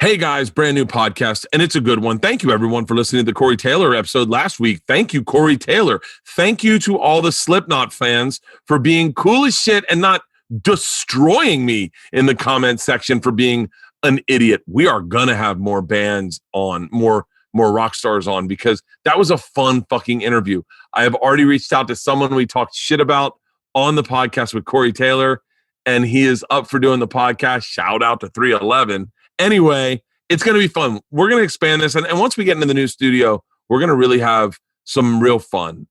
Hey guys, brand new podcast, and it's a good one. Thank you everyone for listening to the Corey Taylor episode last week. Thank you, Corey Taylor. Thank you to all the Slipknot fans for being cool as shit and not destroying me in the comment section for being an idiot. We are gonna have more bands on, more rock stars on, because that was a fun fucking interview. I have already reached out to someone we talked shit about on the podcast with Corey Taylor, and he is up for doing the podcast. Shout out to 311. Anyway, it's going to be fun. We're going to expand this. And once we get into the new studio, we're going to really have some real fun.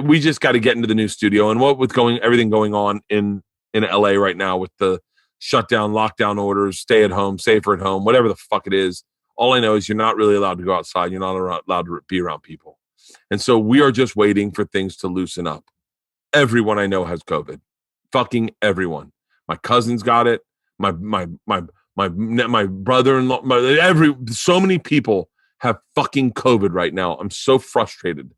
We just got to get into the new studio. And what with everything going on in LA right now with the shutdown, lockdown orders, stay at home, safer at home, whatever the fuck it is. All I know is you're not really allowed to go outside. You're not allowed to be around people. And so we are just waiting for things to loosen up. Everyone I know has COVID. Fucking everyone. My cousin's got it. My brother-in-law, so many people have fucking COVID right now. I'm so frustrated.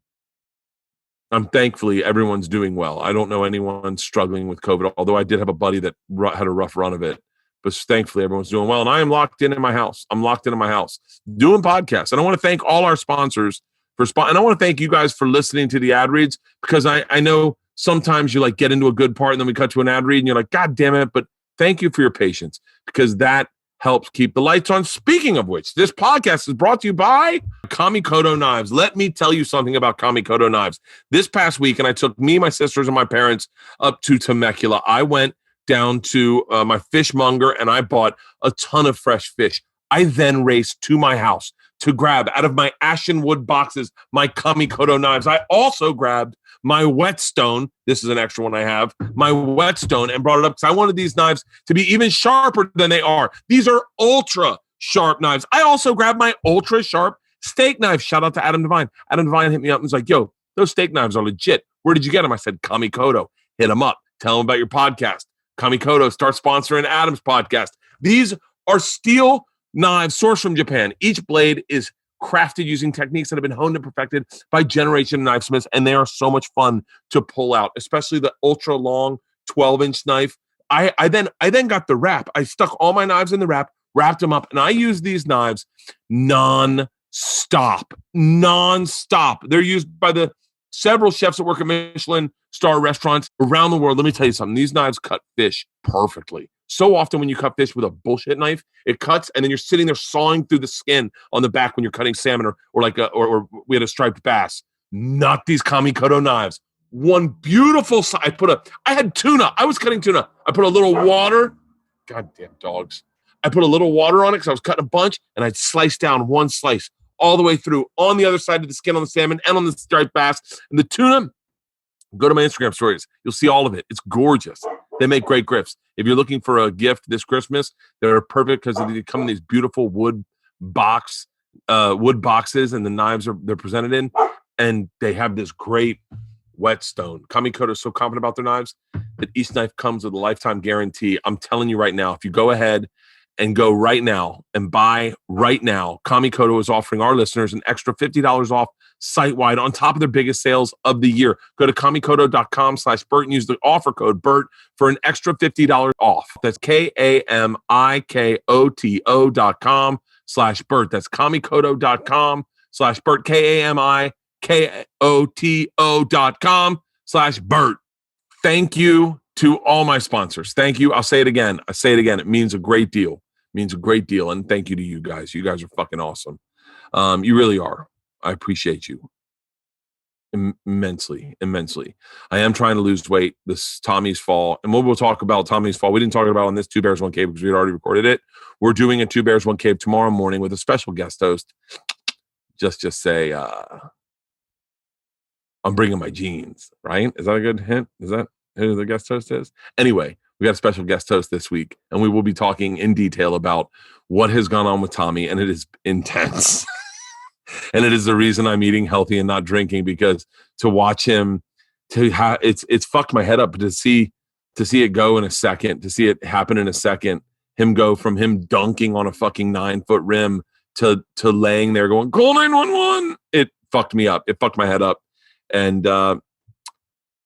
Thankfully everyone's doing well. I don't know anyone struggling with COVID, although I did have a buddy that had a rough run of it. But thankfully everyone's doing well. And I am locked in my house. I'm locked in my house doing podcasts. And I want to thank all our sponsors and I want to thank you guys for listening to the ad reads, because I know sometimes you like get into a good part and then we cut to an ad read and you're like, God damn it. But thank you for your patience, because that helps keep the lights on. Speaking of which, this podcast is brought to you by Kamikoto Knives. Let me tell you something about Kamikoto Knives. This past week, and I took me, my sisters, and my parents up to Temecula. I went down to my fishmonger and I bought a ton of fresh fish. I then raced to my house to grab out of my ashen wood boxes my Kamikoto knives. I also grabbed my whetstone. This is an extra one I have. My whetstone, and brought it up because I wanted these knives to be even sharper than they are. These are ultra sharp knives. I also grabbed my ultra sharp steak knives. Shout out to Adam Devine. Adam Devine hit me up and was like, yo, those steak knives are legit. Where did you get them? I said, Kamikoto. Hit them up. Tell them about your podcast. Kamikoto, start sponsoring Adam's podcast. These are steel knives sourced from Japan. Each blade is crafted using techniques that have been honed and perfected by generation of knifesmiths, and they are so much fun to pull out, especially the ultra long 12-inch knife. I then got the wrap. I stuck all my knives in the wrap, wrapped them up, and I use these knives non-stop. They're used by the several chefs that work at Michelin star restaurants around the world. Let me tell you something. These knives cut fish perfectly. So often when you cut fish with a bullshit knife, it cuts and then you're sitting there sawing through the skin on the back when you're cutting salmon or we had a striped bass. Not these Kamikoto knives. One beautiful I had tuna. I was cutting tuna. I put a little water. Goddamn dogs. I put a little water on it because I was cutting a bunch, and I'd slice down one slice all the way through on the other side of the skin on the salmon and on the striped bass. And the tuna, go to my Instagram stories. You'll see all of it. It's gorgeous. They make great gifts. If you're looking for a gift this Christmas, they're perfect because they come in these beautiful wood boxes, and the knives they're presented in, and they have this great whetstone. Kamikoto is so confident about their knives that each knife comes with a lifetime guarantee. I'm telling you right now, if you go ahead and go right now and buy right now, Kamikoto is offering our listeners an extra $50 off site-wide on top of their biggest sales of the year. Go to kamikoto.com/Bert and use the offer code BERT for an extra $50 off. That's kamikoto.com/Bert. That's kamikoto.com/Bert. kamikoto.com/Bert. Thank you to all my sponsors. Thank you. I'll say it again. It means a great deal. And thank you to you guys. You guys are fucking awesome. You really are. I appreciate you immensely. I am trying to lose weight. This Tommy's Fall. And we'll talk about Tommy's Fall. We didn't talk about on this 2 Bears, 1 Cave because we had already recorded it. We're doing a 2 Bears, 1 Cave tomorrow morning with a special guest host. Just say, I'm bringing my jeans, right? Is that a good hint? Is that who the guest host is? Anyway, we got a special guest host this week, and we will be talking in detail about what has gone on with Tommy, and it is intense. And it is the reason I'm eating healthy and not drinking, because to watch him, it's fucked my head up. But to see it go in a second, to see it happen in a second, him go from him dunking on a fucking 9-foot rim to laying there going, call 911. It fucked me up. It fucked my head up. But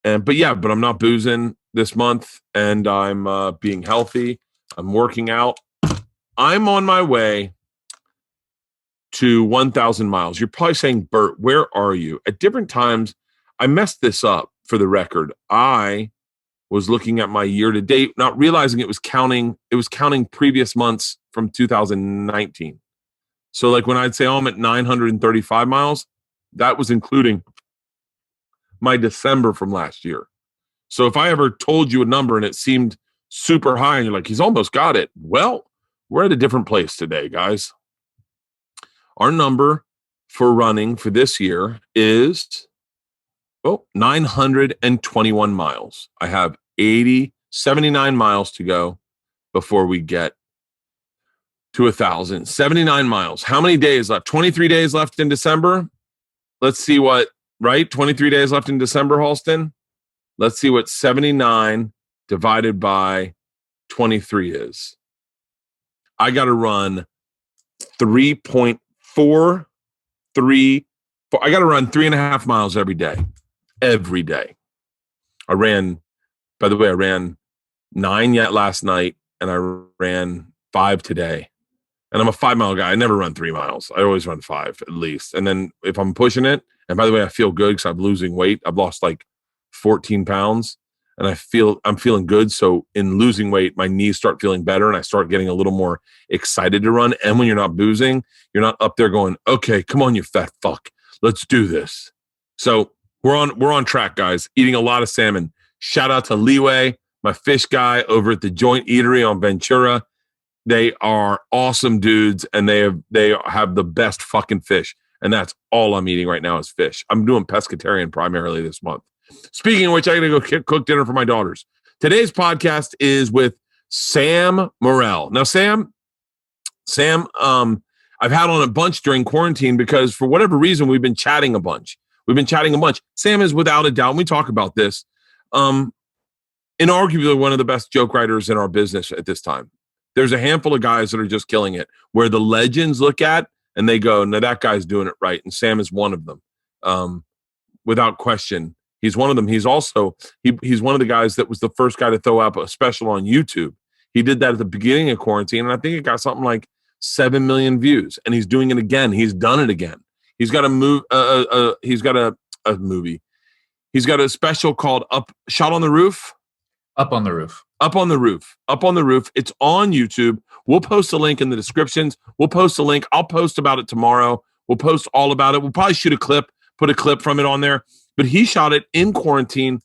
I'm not boozing this month, and I'm being healthy. I'm working out. I'm on my way to 1,000 miles. You're probably saying, Bert, where are you? At different times, I messed this up for the record. I was looking at my year to date, not realizing it was counting previous months from 2019. So like when I'd say, I'm at 935 miles, that was including my December from last year. So if I ever told you a number and it seemed super high and you're like, he's almost got it. Well, we're at a different place today, guys. Our number for running for this year is 921 miles. I have 79 miles to go before we get to 1,000. 79 miles. How many days left? 23 days left in December. Let's see what, right? 23 days left in December, Halston. Let's see what 79 divided by 23 is. I got to run 3.43. I got to run 3.5 miles every day. Every day. I ran 9 yet last night, and I ran 5 today. And I'm a 5-mile guy. I never run 3 miles. I always run 5 at least. And then if I'm pushing it, and by the way, I feel good because I'm losing weight. I've lost like 14 pounds, and I'm feeling good. So in losing weight, my knees start feeling better, and I start getting a little more excited to run. And when you're not boozing, you're not up there going, okay, come on, you fat fuck, let's do this. So we're on track, guys. Eating a lot of salmon. Shout out to Leeway, my fish guy over at the Joint Eatery on Ventura. They are awesome dudes, and they have the best fucking fish. And that's all I'm eating right now is fish. I'm doing pescatarian primarily this month. Speaking of which, I got to go cook dinner for my daughters. Today's podcast is with Sam Morril. Now, Sam, I've had on a bunch during quarantine because for whatever reason, we've been chatting a bunch. Sam is without a doubt, and we talk about this, inarguably one of the best joke writers in our business at this time. There's a handful of guys that are just killing it, where the legends look at and they go, no, that guy's doing it right. And Sam is one of them. Without question, he's one of them. He's also, he's one of the guys that was the first guy to throw up a special on YouTube. He did that at the beginning of quarantine, and I think it got something like 7 million views. And he's doing it again. He's done it again. He's got a movie. He's got a special called Shot on the Roof. Up on the Roof. It's on YouTube. We'll post a link in the descriptions. We'll post a link. I'll post about it tomorrow. We'll post all about it. We'll probably shoot a clip, put a clip from it on there. But he shot it in quarantine.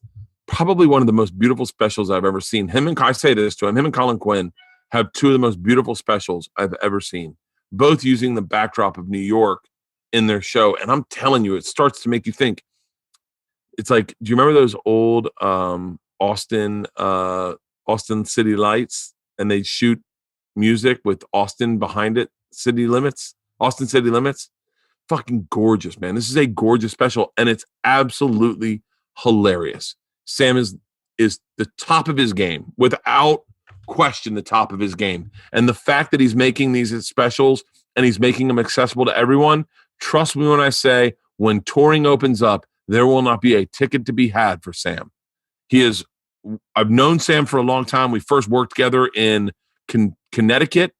Probably one of the most beautiful specials I've ever seen. I say this to him and Colin Quinn have two of the most beautiful specials I've ever seen, both using the backdrop of New York in their show. And I'm telling you, it starts to make you think. It's like, do you remember those old Austin City Lights, and they shoot music with Austin behind it? Austin City Limits. Fucking gorgeous, man. This is a gorgeous special, and it's absolutely hilarious. Sam is the top of his game, without question, the top of his game. And the fact that he's making these specials and he's making them accessible to everyone, trust me when I say, when touring opens up, there will not be a ticket to be had for Sam. I've known Sam for a long time. We first worked together in Connecticut,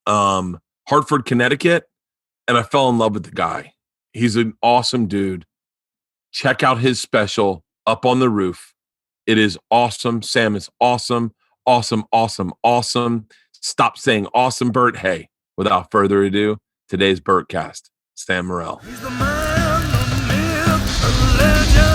Hartford, Connecticut, and I fell in love with the guy. He's an awesome dude. Check out his special, Up on the Roof. It is awesome. Sam is awesome, awesome, awesome, awesome. Stop saying awesome, Bert. Hey, without further ado, today's Bertcast, Sam Morril. He's the man, the myth, the legend.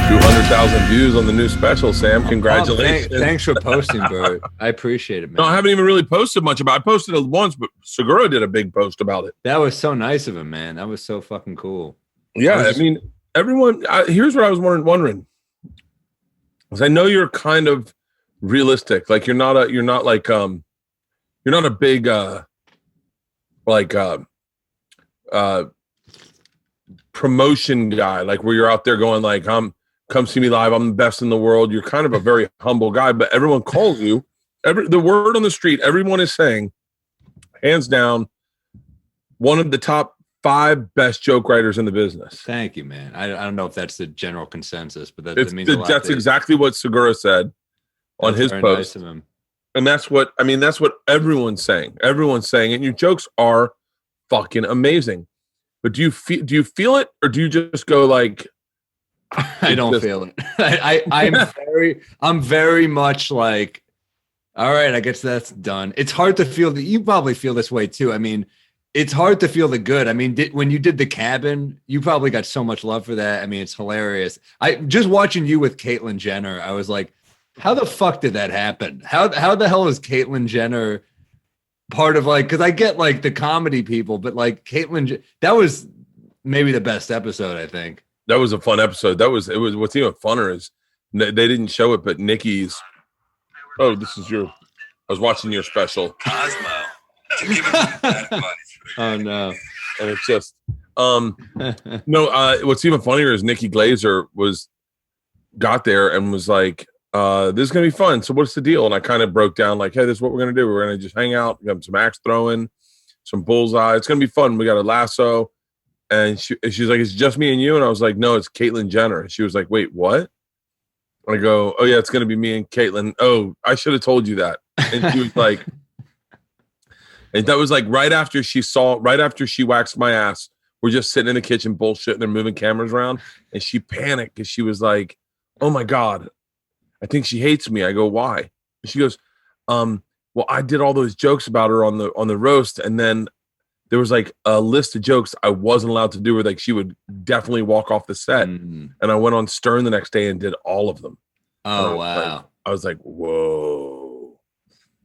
200,000 views on the new special, Sam. Congratulations. Thanks for posting, Bert. I appreciate it, man. No, I haven't even really posted much about it. I posted it once, but Segura did a big post about it. That was so nice of him, man. That was so fucking cool. Yeah, I mean, everyone, here's what I was wondering. Because I know you're kind of realistic. Like you're not a big promotion guy, like where you're out there going like, come see me live, I'm the best in the world. You're kind of a very humble guy, but everyone calls you. The word on the street, everyone is saying, hands down, one of the top 5 best joke writers in the business. Thank you, man. I don't know if that's the general consensus, but that means a lot. That's exactly what Segura said on his very post. Nice of him. And that's what everyone's saying. Everyone's saying, and your jokes are fucking amazing. But do you feel it, or do you just go like, I don't feel it. I'm very much like, all right, I guess that's done. It's hard to feel that. You probably feel this way too. I mean, it's hard to feel the good. I mean, when you did the cabin, you probably got so much love for that. I mean, it's hilarious. I just watching you with Caitlyn Jenner, I was like, how the fuck did that happen? How the hell is Caitlyn Jenner part of like, because I get like the comedy people, but like that was maybe the best episode, I think. That was a fun episode. It was what's even funner is they didn't show it, but Nikki's. Oh, this is I was watching your special. Cosmo. To give him that advice. Oh no. And it's just what's even funnier is Nikki Glazer got there and was like, this is gonna be fun. So what's the deal? And I kind of broke down like, hey, this is what we're gonna do. We're gonna just hang out, we got some axe throwing, some bullseye. It's gonna be fun. We got a lasso. And she's like, it's just me and you. And I was like, no, it's Caitlyn Jenner. And she was like, wait, what? I go, oh yeah, it's gonna be me and Caitlyn. Oh, I should have told you that. And she was like, and that was like right after she waxed my ass. We're just sitting in the kitchen bullshitting. They're moving cameras around, and she panicked because she was like, oh my God, I think she hates me. I go, why? And she goes, well, I did all those jokes about her on the roast, and then there was like a list of jokes I wasn't allowed to do where like she would definitely walk off the set. And I went on Stern the next day and did all of them. Oh, wow. I was like, whoa.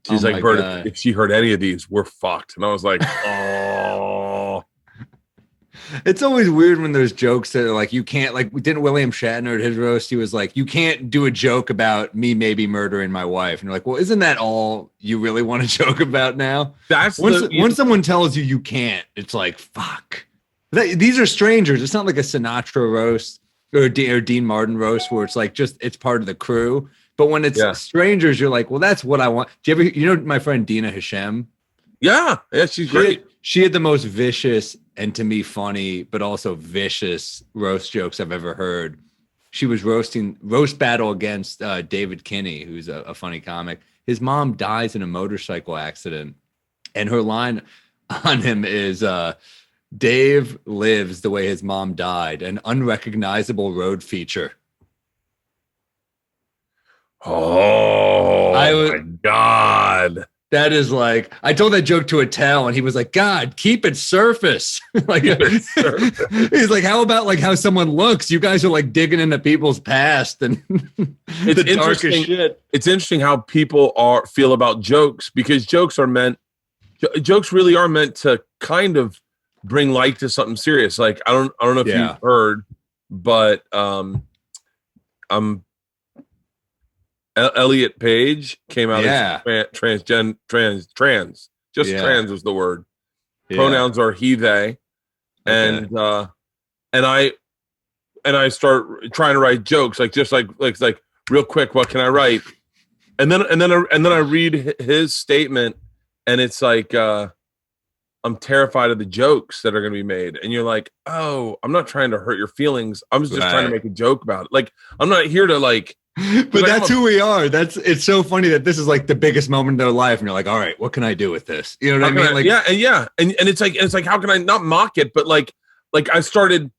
She's like, Bert, if she heard any of these, we're fucked. And I was like, oh. It's always weird when there's jokes that are like, you can't, like, didn't William Shatner at his roast, he was like, you can't do a joke about me maybe murdering my wife. And you're like, well, isn't that all you really want to joke about now? That's when someone tells you can't, it's like, fuck. These are strangers. It's not like a Sinatra roast or Dean Martin roast where it's like it's part of the crew. But when it's strangers, you're like, well, that's what I want. Do you ever, my friend Dina Hashem? Yeah, she's great. She had the most vicious and to me funny, but also vicious roast jokes I've ever heard. She was roast battle against David Kinney, who's a funny comic. His mom dies in a motorcycle accident, and her line on him is, Dave lives the way his mom died, an unrecognizable road feature. Oh, my God. That is like, I told that joke to Attell and he was like, God, keep it surface. Like, he's like, how about like how someone looks? You guys are like digging into people's past and it's the darkest shit. It's interesting how people feel about jokes, because jokes really are meant to kind of bring light to something serious. Like, I don't know if you've heard, but Elliot Page came out as trans. Trans was the word. Pronouns are he, they, and I start trying to write jokes like real quick. What can I write? And then I read his statement, and it's like I'm terrified of the jokes that are going to be made. And you're like, oh, I'm not trying to hurt your feelings. I'm just trying to make a joke about it. Like, I'm not here to like. But that's who we are. It's so funny that this is like the biggest moment in their life, and you're like, all right, what can I do with this? You know what I mean? Like, and it's like, how can I not mock it? But like I started.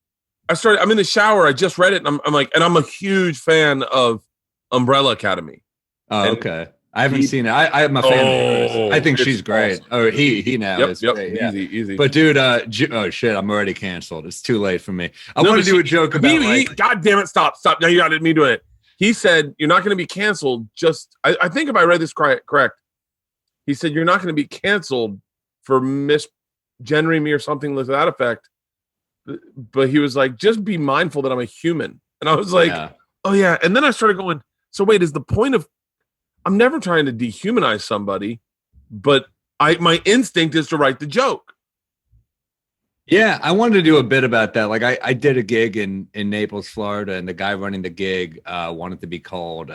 I'm in the shower. I just read it, and I'm like, and I'm a huge fan of Umbrella Academy. Oh, okay. I haven't seen it. I'm a fan of hers. I think she's great. Awesome. Or he now is great. Yeah. Easy. But dude, oh shit, I'm already canceled. It's too late for me. I want to do a joke about God damn it, stop. Now you got me doing it. He said, you're not going to be canceled. I think if I read this correct, he said, you're not going to be canceled for misgendering me or something to that effect. But he was like, just be mindful that I'm a human. And I was like, oh yeah. And then I started going, so wait, is the point of, I'm never trying to dehumanize somebody, but my instinct is to write the joke. Yeah, I wanted to do a bit about that. Like I did a gig in Naples, Florida, and the guy running the gig wanted to be called.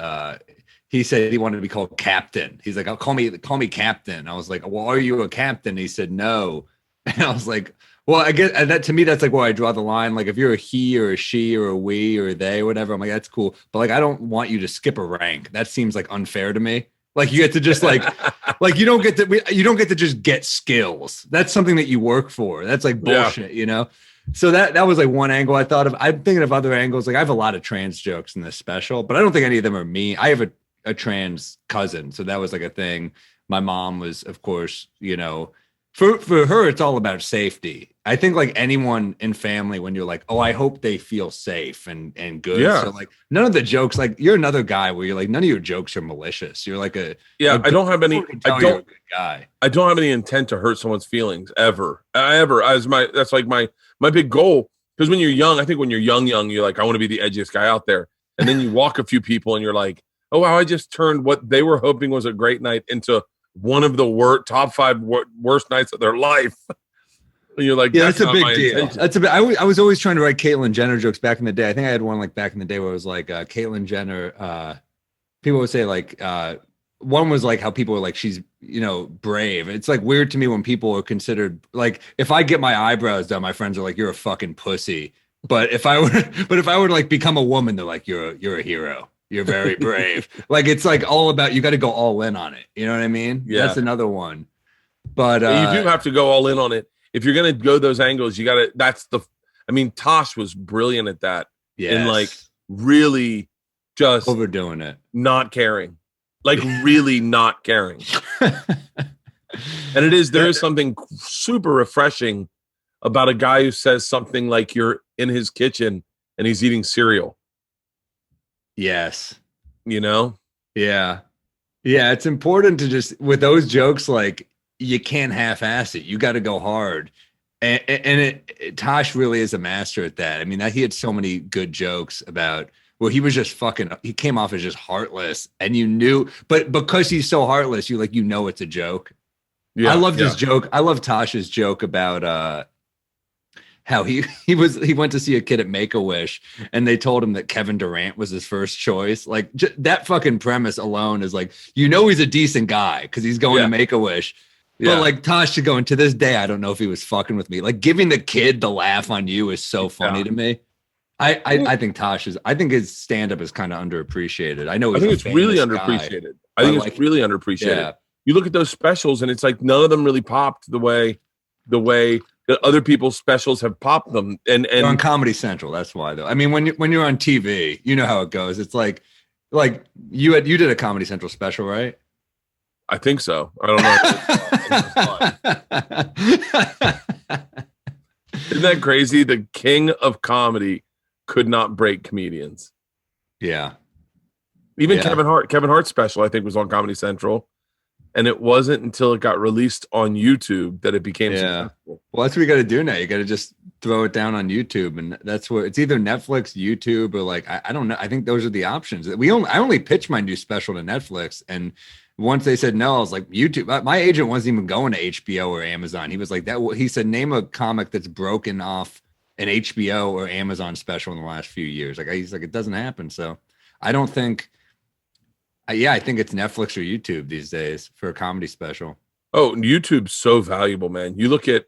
He said he wanted to be called Captain. He's like, "Oh, call me Captain." I was like, "Well, are you a captain?" He said, "No," and I was like, Well, I guess that to me, that's like where I draw the line. Like if you're a he or a she or a we or a they or whatever, I'm like, that's cool. But like, I don't want you to skip a rank. That seems like unfair to me. Like you get to just like you don't get to just get skills. That's something that you work for. That's like bullshit, you know? So that was like one angle I thought of. I'm thinking of other angles. Like I have a lot of trans jokes in this special, but I don't think any of them are me. I have a trans cousin. So that was like a thing. My mom was, of course, you know, for her, it's all about safety. I think like anyone in family, when you're like, oh, I hope they feel safe and good. Yeah. So like none of the jokes, like you're another guy where you're like, none of your jokes are malicious. You're like I don't have any, I don't, good guy. I don't have any intent to hurt someone's feelings ever. That's like my big goal. Because when you're young, I think when you're young, you're like, I want to be the edgiest guy out there. And then you walk a few people and you're like, oh, wow, I just turned what they were hoping was a great night into one of the top 5 worst nights of their life. And you're like, yeah, that's a big deal. Intention. That's a bit. I was always trying to write Caitlyn Jenner jokes back in the day. I think I had one like back in the day where it was like Caitlyn Jenner. People would say like one was like how people were like, she's, you know, brave. It's like weird to me when people are considered like, if I get my eyebrows done, my friends are like, you're a fucking pussy. But if I were to like become a woman, they're like, you're a hero. You're very brave. Like it's like all about, you got to go all in on it. You know what I mean? Yeah. That's another one. But you do have to go all in on it. If you're going to go those angles, you got to, Tosh was brilliant at that. Yes. And like really just overdoing it. Not caring. Like really not caring. And there is something super refreshing about a guy who says something like you're in his kitchen and he's eating cereal. Yes. You know? Yeah. Yeah. It's important to just, with those jokes, like you can't half-ass it. You got to go hard. And Tosh really is a master at that. I mean, he had so many good jokes about where he was just he came off as just heartless and you knew, but because he's so heartless, you know, it's a joke. Yeah. I love this joke. I love Tosh's joke about, how he went to see a kid at Make-A-Wish and they told him that Kevin Durant was his first choice. Like that fucking premise alone is like, you know, he's a decent guy because he's going to Make-A-Wish. Yeah. But like Tosh should go, and to this day, I don't know if he was fucking with me. Like giving the kid the laugh on you is so funny to me. I think I think his stand-up is kind of underappreciated. I think it's really underappreciated. I think it's really underappreciated. Yeah. You look at those specials and it's like none of them really popped the way that other people's specials have popped them. And on Comedy Central, that's why though. I mean, when you're on TV, you know how it goes. It's like you did a Comedy Central special, right? I think so. I don't know. Isn't that crazy? The king of comedy could not break comedians. Yeah. Even Kevin Hart's special, I think, was on Comedy Central. And it wasn't until it got released on YouTube that it became successful. Well, that's what you got to do now. You got to just throw it down on YouTube. And that's where it's either Netflix, YouTube, or like, I don't know. I think those are the options. I only pitched my new special to Netflix. And once they said no, I was like, YouTube. My agent wasn't even going to HBO or Amazon. He was like, he said, name a comic that's broken off an HBO or Amazon special in the last few years. Like, he's like, it doesn't happen. So I don't think. I think it's Netflix or YouTube these days for a comedy special. Oh, YouTube's so valuable, man. You look at,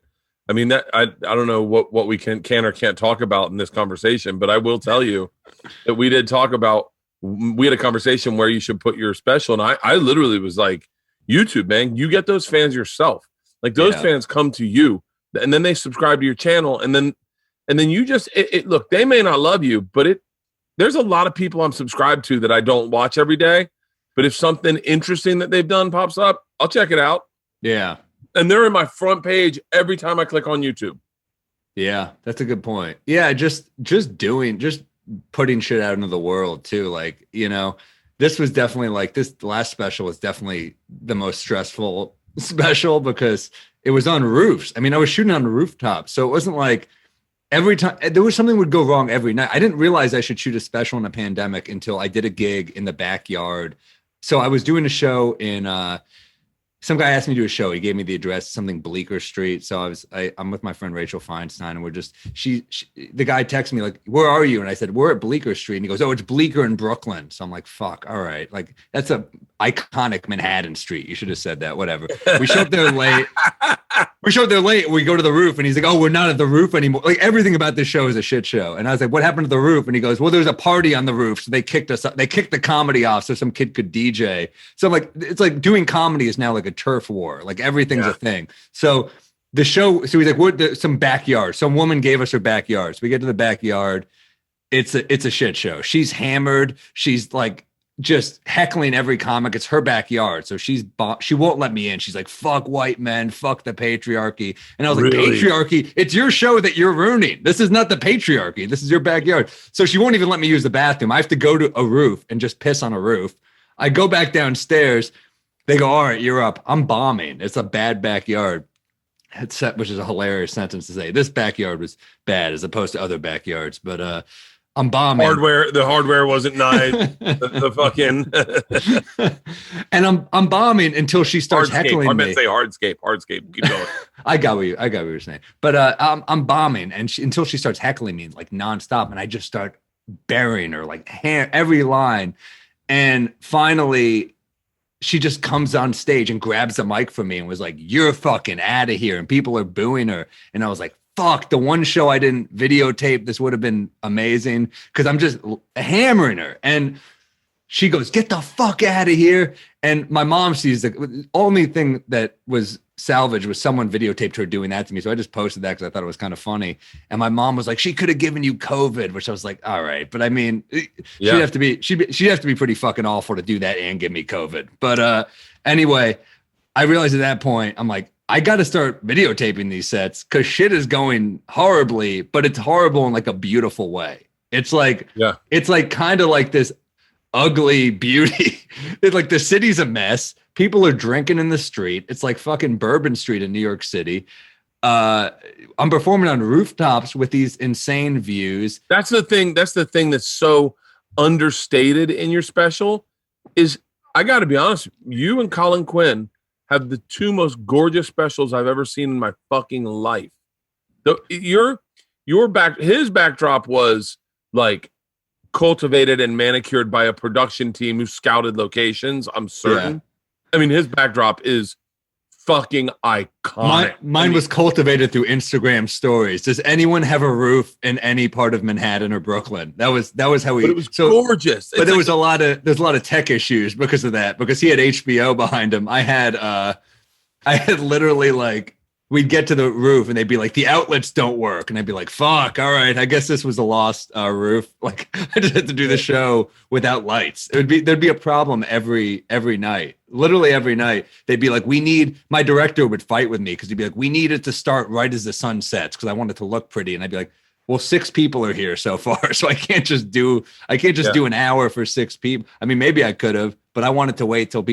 I mean, that I don't know what we can or can't talk about in this conversation, but I will tell you that we had a conversation where you should put your special. And I literally was like, YouTube, man, you get those fans yourself. Like those fans come to you and then they subscribe to your channel. And then you just, look, they may not love you, but there's a lot of people I'm subscribed to that I don't watch every day. But if something interesting that they've done pops up, I'll check it out. Yeah. And they're in my front page every time I click on YouTube. Yeah, that's a good point. Yeah, just putting shit out into the world too. Like, you know, this was definitely like the last special was definitely the most stressful special because it was on roofs. I mean, I was shooting on the rooftop. So it wasn't like every time there was something would go wrong every night. I didn't realize I should shoot a special in a pandemic until I did a gig in the backyard. So I was doing a show in some guy asked me to do a show. He gave me the address, something Bleecker Street. So I'm with my friend Rachel Feinstein, and we're just the guy texted me like, "Where are you?" And I said, "We're at Bleecker Street." And he goes, "Oh, it's Bleecker in Brooklyn." So I'm like, "Fuck, all right." Like that's iconic Manhattan Street. You should have said that. Whatever. We show up there late. We go to the roof, and he's like, "Oh, we're not at the roof anymore." Like everything about this show is a shit show. And I was like, "What happened to the roof?" And he goes, "Well, there's a party on the roof, so they kicked us up. They kicked the comedy off, so some kid could DJ." So I'm like, it's like doing comedy is now like a turf war. Like everything's a thing. So the show. So he's like, "What? Some backyard. Some woman gave us her backyard." So we get to the backyard. It's a shit show. She's hammered. She's like just heckling every comic. It's her backyard. So she won't let me in. She's like, fuck white men, fuck the patriarchy. And I was like, patriarchy, it's your show that you're ruining. This is not the patriarchy. This is your backyard. So she won't even let me use the bathroom. I have to go to a roof and just piss on a roof. I go back downstairs. They go, all right, you're up. I'm bombing. It's a bad backyard. Which is a hilarious sentence to say. This backyard was bad as opposed to other backyards. But I'm bombing. The hardware wasn't nice. the fucking and I'm bombing until she starts heckling me. I meant to say hardscape. Keep going. I got what you're saying. But I'm bombing until she starts heckling me like nonstop, and I just start burying her like every line. And finally, she just comes on stage and grabs the mic from me and was like, "You're fucking out of here!" And people are booing her, and I was like, fuck, the one show I didn't videotape, this would have been amazing because I'm just hammering her. And she goes, "Get the fuck out of here." And my mom sees the only thing that was salvaged was someone videotaped her doing that to me. So I just posted that because I thought it was kind of funny. And my mom was like, "She could have given you COVID," which I was like, all right. But I mean, she'd have to be pretty fucking awful to do that and give me COVID. But anyway, I realized at that point, I'm like, I got to start videotaping these sets because shit is going horribly, but it's horrible in like a beautiful way. It's like, it's like kind of like this ugly beauty. It's like the city's a mess. People are drinking in the street. It's like fucking Bourbon Street in New York City. I'm performing on rooftops with these insane views. That's the thing. That's the thing that's so understated in your special is I got to be honest. You and Colin Quinn have the two most gorgeous specials I've ever seen in my fucking life. His backdrop was like cultivated and manicured by a production team who scouted locations. I'm certain. Yeah. I mean, his backdrop is fucking iconic. Mine was cultivated through Instagram stories. Does anyone have a roof in any part of Manhattan or Brooklyn? That was how we. But it was gorgeous. But there's a lot of tech issues because of that. Because he had HBO behind him. I had literally like we'd get to the roof and they'd be like, the outlets don't work, and I'd be like, fuck, all right, I guess this was a lost roof. Like I just had to do the show without lights. There'd be a problem every night. Literally every night, they'd be like, my director would fight with me because he'd be like, we need it to start right as the sun sets because I want it to look pretty. And I'd be like, well, 6 people are here so far, so I can't just do an hour for 6 people. I mean, maybe I could have, but I wanted to wait till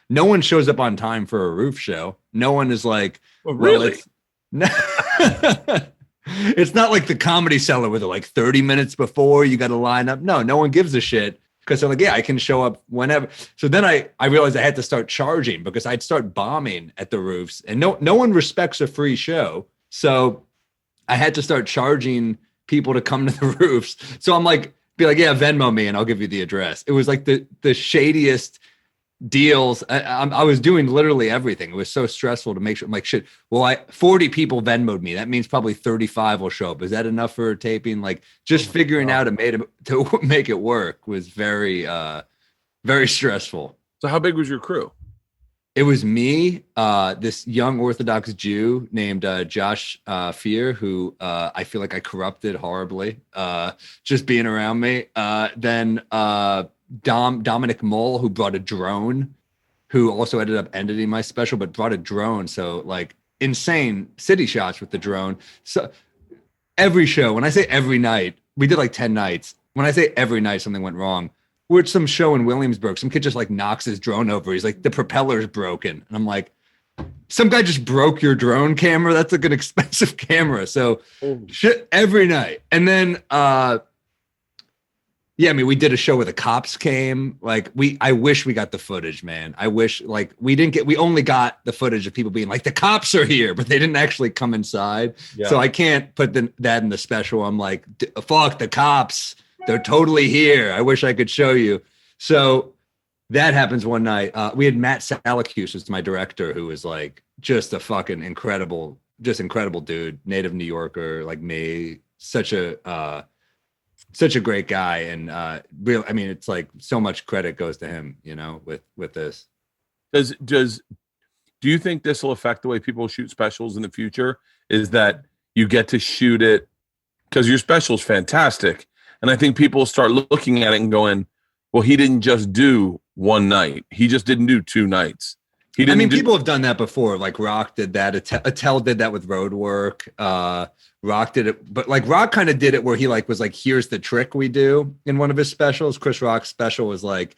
no one shows up on time for a roof show. No one is like, well, really? It's not like the Comedy Cellar where they're like 30 minutes before you got to line up. No one gives a shit. Because they're like, yeah, I can show up whenever. So then I realized I had to start charging because I'd start bombing at the roofs, and no one respects a free show. So I had to start charging people to come to the roofs. So I'm like, be like, yeah, Venmo me and I'll give you the address. It was like the shadiest deals. I was doing literally everything. It was so stressful to make sure. I'm like, shit. Well, 40 people Venmo'd me. That means probably 35 will show up. Is that enough for a taping? Like, just figuring out to make it work was very, very stressful. So, how big was your crew? It was me, this young Orthodox Jew named Josh Fear, who I feel like I corrupted horribly, just being around me. Then Dominic Mull, who brought a drone, who also ended up editing my special, but brought a drone. So like insane city shots with the drone. So every show, when I say every night, we did like 10 nights. When I say every night something went wrong, we're at some show in Williamsburg. Some kid just like knocks his drone over. He's like, the propeller's broken. And I'm like, some guy just broke your drone camera. That's like an expensive camera. So shit every night. And then, yeah, I mean, we did a show where the cops came. Like I wish we got the footage, man. I wish like we only got the footage of people being like, the cops are here, but they didn't actually come inside. Yeah. So I can't put that in the special. I'm like, fuck the cops. They're totally here. I wish I could show you. So That happens one night. We had Matt Salacuse, who's my director, who was like just a fucking incredible dude, native New Yorker like me, such a great guy, and real. I mean, it's like so much credit goes to him, with this. Do you think this will affect the way people shoot specials in the future? Is that you get to shoot it because your special is fantastic, and I think people start looking at it and going, well, he didn't just do one night. He just didn't do 2 nights. People have done that before. Like Rock did that. Attell did that with Road Work. Rock did it, but like Rock kind of did it where he like was like, here's the trick we do in one of his specials. Chris Rock's special was like,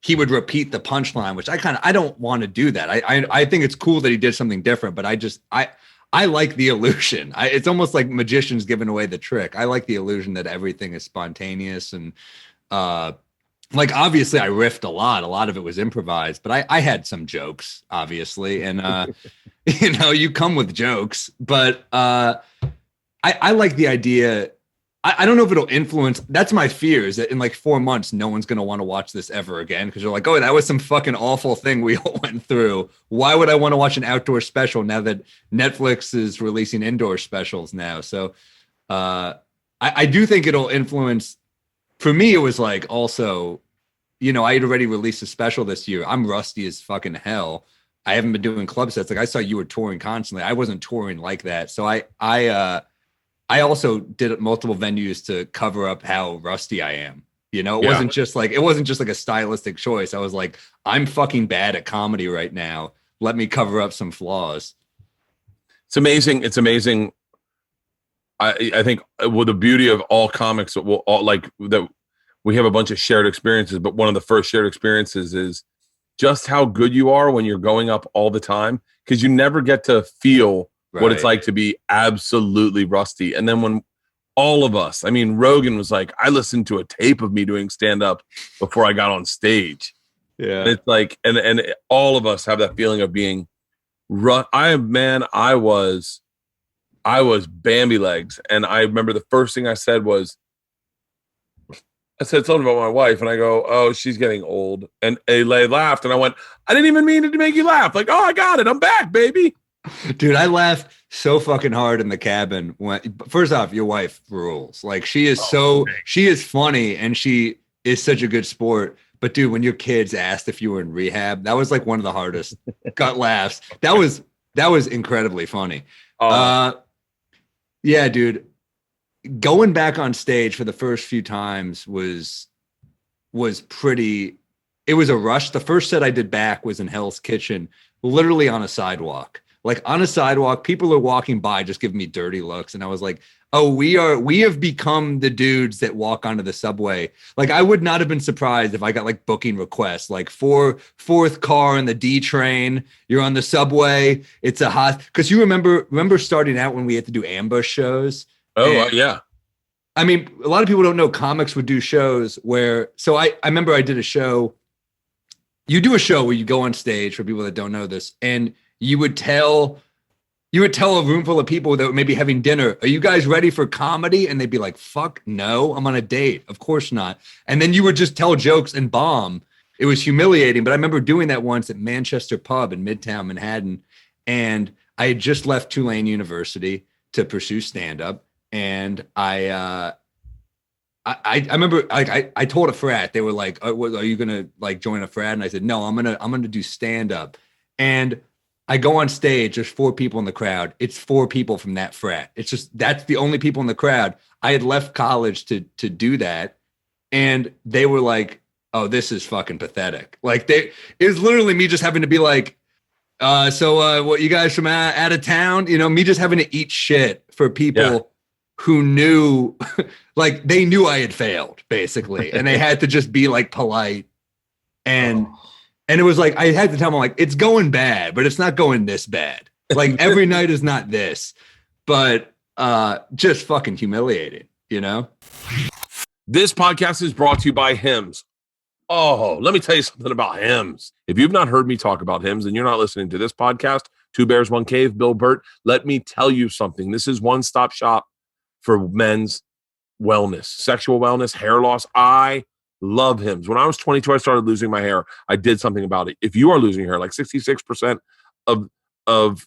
he would repeat the punchline, which I don't want to do that. I think it's cool that he did something different, but I like the illusion. It's almost like magicians giving away the trick. I like the illusion that everything is spontaneous and, like obviously I riffed a lot of it was improvised, but I had some jokes obviously. And, you come with jokes, but, I like the idea. I don't know if it'll influence. That's my fear, is that in like 4 months, no one's going to want to watch this ever again. Cause you're like, oh, that was some fucking awful thing we all went through. Why would I want to watch an outdoor special now that Netflix is releasing indoor specials now? So, I do think it'll influence. For me, it was like also, I had already released a special this year. I'm rusty as fucking hell. I haven't been doing club sets. Like I saw you were touring constantly. I wasn't touring like that. So I also did multiple venues to cover up how rusty I am. It wasn't just like a stylistic choice. I was like, I'm fucking bad at comedy right now. Let me cover up some flaws. It's amazing. It's amazing. I think the beauty of all comics, that we have a bunch of shared experiences, but one of the first shared experiences is just how good you are when you're going up all the time, because you never get to feel what it's like to be absolutely rusty. And then when all of us, Rogan was like, I listened to a tape of me doing stand-up before I got on stage. Yeah. And it's like, and all of us have that feeling of being I was Bambi legs. And I remember the first thing I said was, I said something about my wife, and I go, oh, she's getting old. And they laughed, and I went, I didn't even mean to make you laugh. Like, oh, I got it. I'm back, baby. Dude, I laughed so fucking hard in the cabin. First off, your wife rules. Like she is she is funny, and she is such a good sport. But dude, when your kids asked if you were in rehab, that was like one of the hardest gut laughs. That was incredibly funny. Yeah, dude. Going back on stage for the first few times was pretty. It was a rush. The first set I did back was in Hell's Kitchen, literally on a sidewalk. Like on a sidewalk, people are walking by, just giving me dirty looks. And I was like, oh, we have become the dudes that walk onto the subway. Like I would not have been surprised if I got like booking requests, like fourth car in the D train, you're on the subway. It's a hot, because you remember starting out when we had to do ambush shows. Oh, yeah. A lot of people don't know comics would do shows where, so I remember I did a show. You do a show where you go on stage, for people that don't know this, and you would tell a room full of people that were maybe having dinner, are you guys ready for comedy? And they'd be like, fuck no, I'm on a date. Of course not. And then you would just tell jokes and bomb. It was humiliating. But I remember doing that once at Manchester Pub in Midtown Manhattan. And I had just left Tulane University to pursue stand-up. And I remember I told a frat, they were like, are you gonna like join a frat? And I said, no, I'm gonna do stand up. And I go on stage, there's 4 people in the crowd. It's 4 people from that frat. It's just, that's the only people in the crowd. I had left college to do that. And they were like, oh, this is fucking pathetic. Like it was literally me just having to be like, what, you guys from out of town? Me just having to eat shit for people who knew, like they knew I had failed basically. And they had to just be like polite. And it was like, I had to tell them like, it's going bad, but it's not going this bad. Like every night is not this, but just fucking humiliating, This podcast is brought to you by Hims. Oh, let me tell you something about Hims. If you've not heard me talk about Hims and you're not listening to this podcast, Two Bears, One Cave, Bill Bert, let me tell you something. This is one-stop shop for men's wellness, sexual wellness, hair loss. I Love Hims. When I was 22, I started losing my hair. I did something about it. If you are losing your hair, like 66% of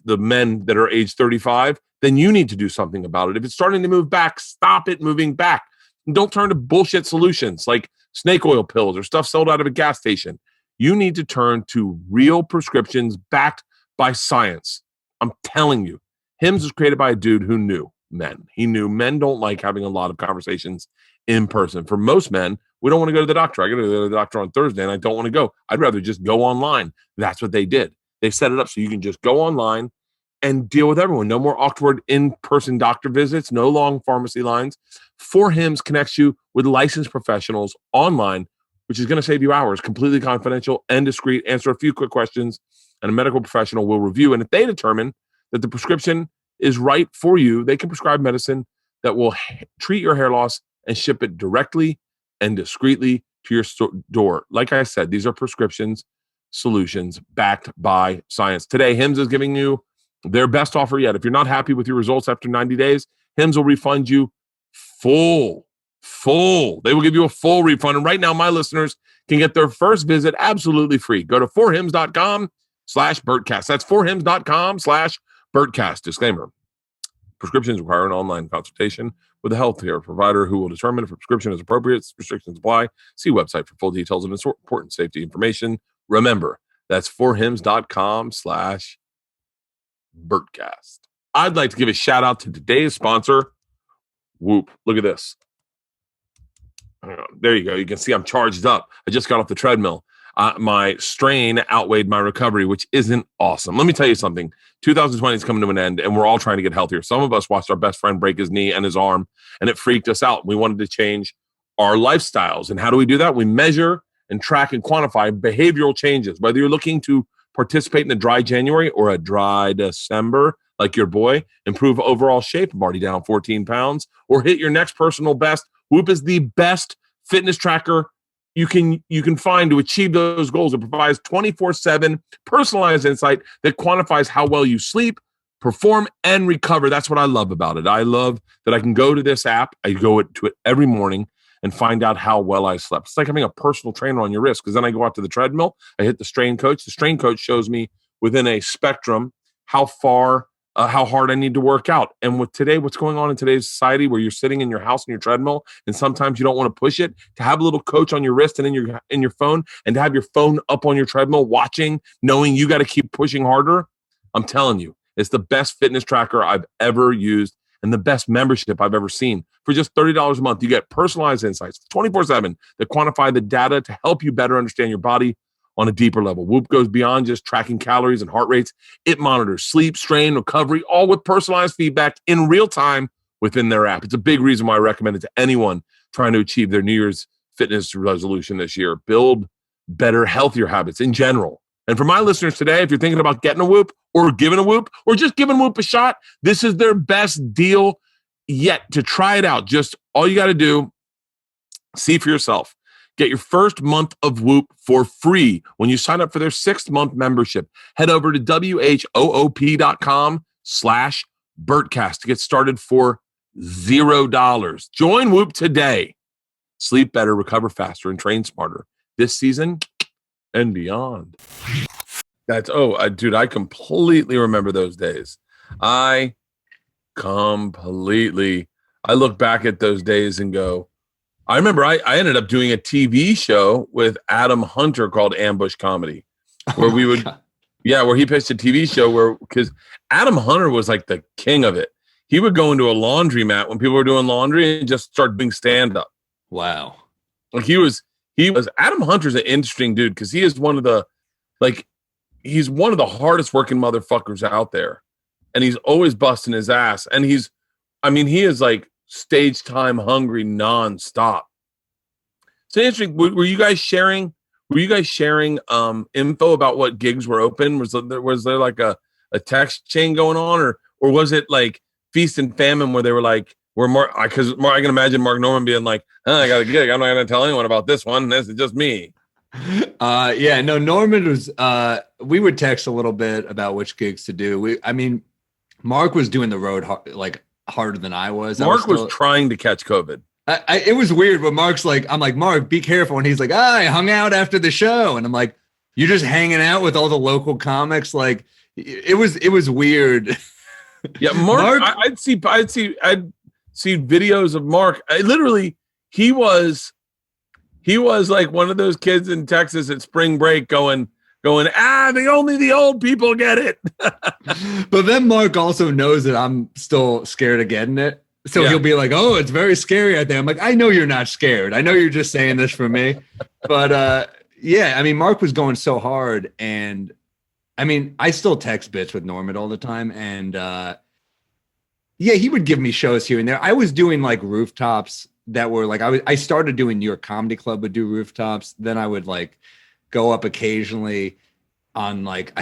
the men that are age 35, then you need to do something about it. If it's starting to move back, stop it moving back. And don't turn to bullshit solutions like snake oil pills or stuff sold out of a gas station. You need to turn to real prescriptions backed by science. I'm telling you, Hims was created by a dude who knew men. He knew men don't like having a lot of conversations in person. For most men, we don't want to go to the doctor. I got to go to the doctor on Thursday and I don't want to go. I'd rather just go online. That's what they did. They set it up so you can just go online and deal with everyone. No more awkward in-person doctor visits, no long pharmacy lines. 4Hims connects you with licensed professionals online, which is going to save you hours, completely confidential and discreet. Answer a few quick questions, and a medical professional will review. And if they determine that the prescription is right for you, they can prescribe medicine that will treat your hair loss and ship it directly and discreetly to your door. Like I said, these are prescriptions solutions backed by science. Today, Hims is giving you their best offer yet. If you're not happy with your results after 90 days, Hims will refund you full. They will give you a full refund. And right now, my listeners can get their first visit absolutely free. Go to 4hims.com/Bertcast. That's 4hims.com/Bertcast. Disclaimer. Prescriptions require an online consultation with a healthcare provider who will determine if a prescription is appropriate. Restrictions apply. See website for full details and important safety information. Remember, that's 4hims.com/Bertcast. I'd like to give a shout out to today's sponsor, Whoop. Look at this. There you go. You can see I'm charged up. I just got off the treadmill. My strain outweighed my recovery, which isn't awesome. Let me tell you something. 2020 is coming to an end, and we're all trying to get healthier. Some of us watched our best friend break his knee and his arm, and it freaked us out. We wanted to change our lifestyles. And how do we do that? We measure and track and quantify behavioral changes. Whether you're looking to participate in a dry January or a dry December, like your boy, improve overall shape, I'm already down 14 pounds, or hit your next personal best, Whoop is the best fitness tracker you can find to achieve those goals. It provides 24/7 personalized insight that quantifies how well you sleep, perform, and recover. That's what I love about it. I love that I can go to this app. I go to it every morning and find out how well I slept. It's like having a personal trainer on your wrist, because then I go out to the treadmill, I hit the strain coach. The strain coach shows me within a spectrum how hard I need to work out. And with today, what's going on in today's society where you're sitting in your house in your treadmill and sometimes you don't want to push it, to have a little coach on your wrist and in your phone, and to have your phone up on your treadmill watching, knowing you got to keep pushing harder, I'm telling you, it's the best fitness tracker I've ever used and the best membership I've ever seen. For just $30 a month, you get personalized insights 24/7 that quantify the data to help you better understand your body on a deeper level. Whoop goes beyond just tracking calories and heart rates. It monitors sleep, strain, recovery, all with personalized feedback in real time within their app. It's a big reason why I recommend it to anyone trying to achieve their New Year's fitness resolution this year. Build better, healthier habits in general. And for my listeners today, if you're thinking about getting a Whoop or giving a Whoop or just giving Whoop a shot, this is their best deal yet to try it out. Just all you got to do, see for yourself. Get your first month of Whoop for free when you sign up for their 6-month membership. Head over to WHOOP.com/Bertcast to get started for $0. Join Whoop today. Sleep better, recover faster, and train smarter this season and beyond. Dude, I completely remember those days. I look back at those days and go, I remember I ended up doing a TV show with Adam Hunter called Ambush Comedy, where where he pitched a TV show because Adam Hunter was like the king of it. He would go into a laundromat when people were doing laundry and just start doing stand-up. Wow. Like Adam Hunter's an interesting dude because he is he's one of the hardest working motherfuckers out there. And he's always busting his ass. And he is like stage time hungry nonstop. So interesting. Were you guys sharing info about what gigs were open? Was there like a text chain going on, or was it like feast and famine where they were like, because I can imagine Mark Norman being like, I got a gig, I'm not going to tell anyone about this one. This is just me. Norman was, we would text a little bit about which gigs to do. Mark was doing the road harder than I was. Mark was trying to catch COVID. It was weird, but Mark's like, I'm like, Mark, be careful. And he's like, I hung out after the show. And I'm like, you're just hanging out with all the local comics. Like it was weird. Yeah. Mark, I'd see videos of Mark. He was like one of those kids in Texas at spring break going, only the old people get it. But then Mark also knows that I'm still scared of getting it. So he'll be like, oh, it's very scary out there. I'm like, I know you're not scared. I know you're just saying this for me. But yeah, I mean, Mark was going so hard. And I mean, I still text bits with Norman all the time. And yeah, he would give me shows here and there. I was doing like rooftops that were like, I started doing New York Comedy Club would do rooftops. Then I would like go up occasionally on like,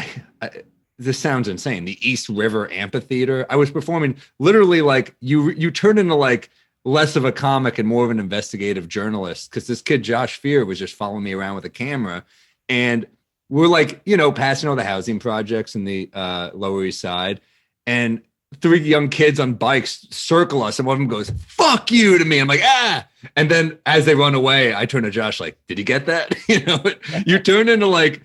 this sounds insane. The East River Amphitheater. I was performing literally like you turn into like less of a comic and more of an investigative journalist because this kid, Josh Fear, was just following me around with a camera. And we're like, you know, passing all the housing projects in the Lower East Side. And 3 young kids on bikes circle us. And one of them goes, fuck you to me. I'm like, ah. And then as they run away, I turn to Josh like, did you get that? You know, you turn into like,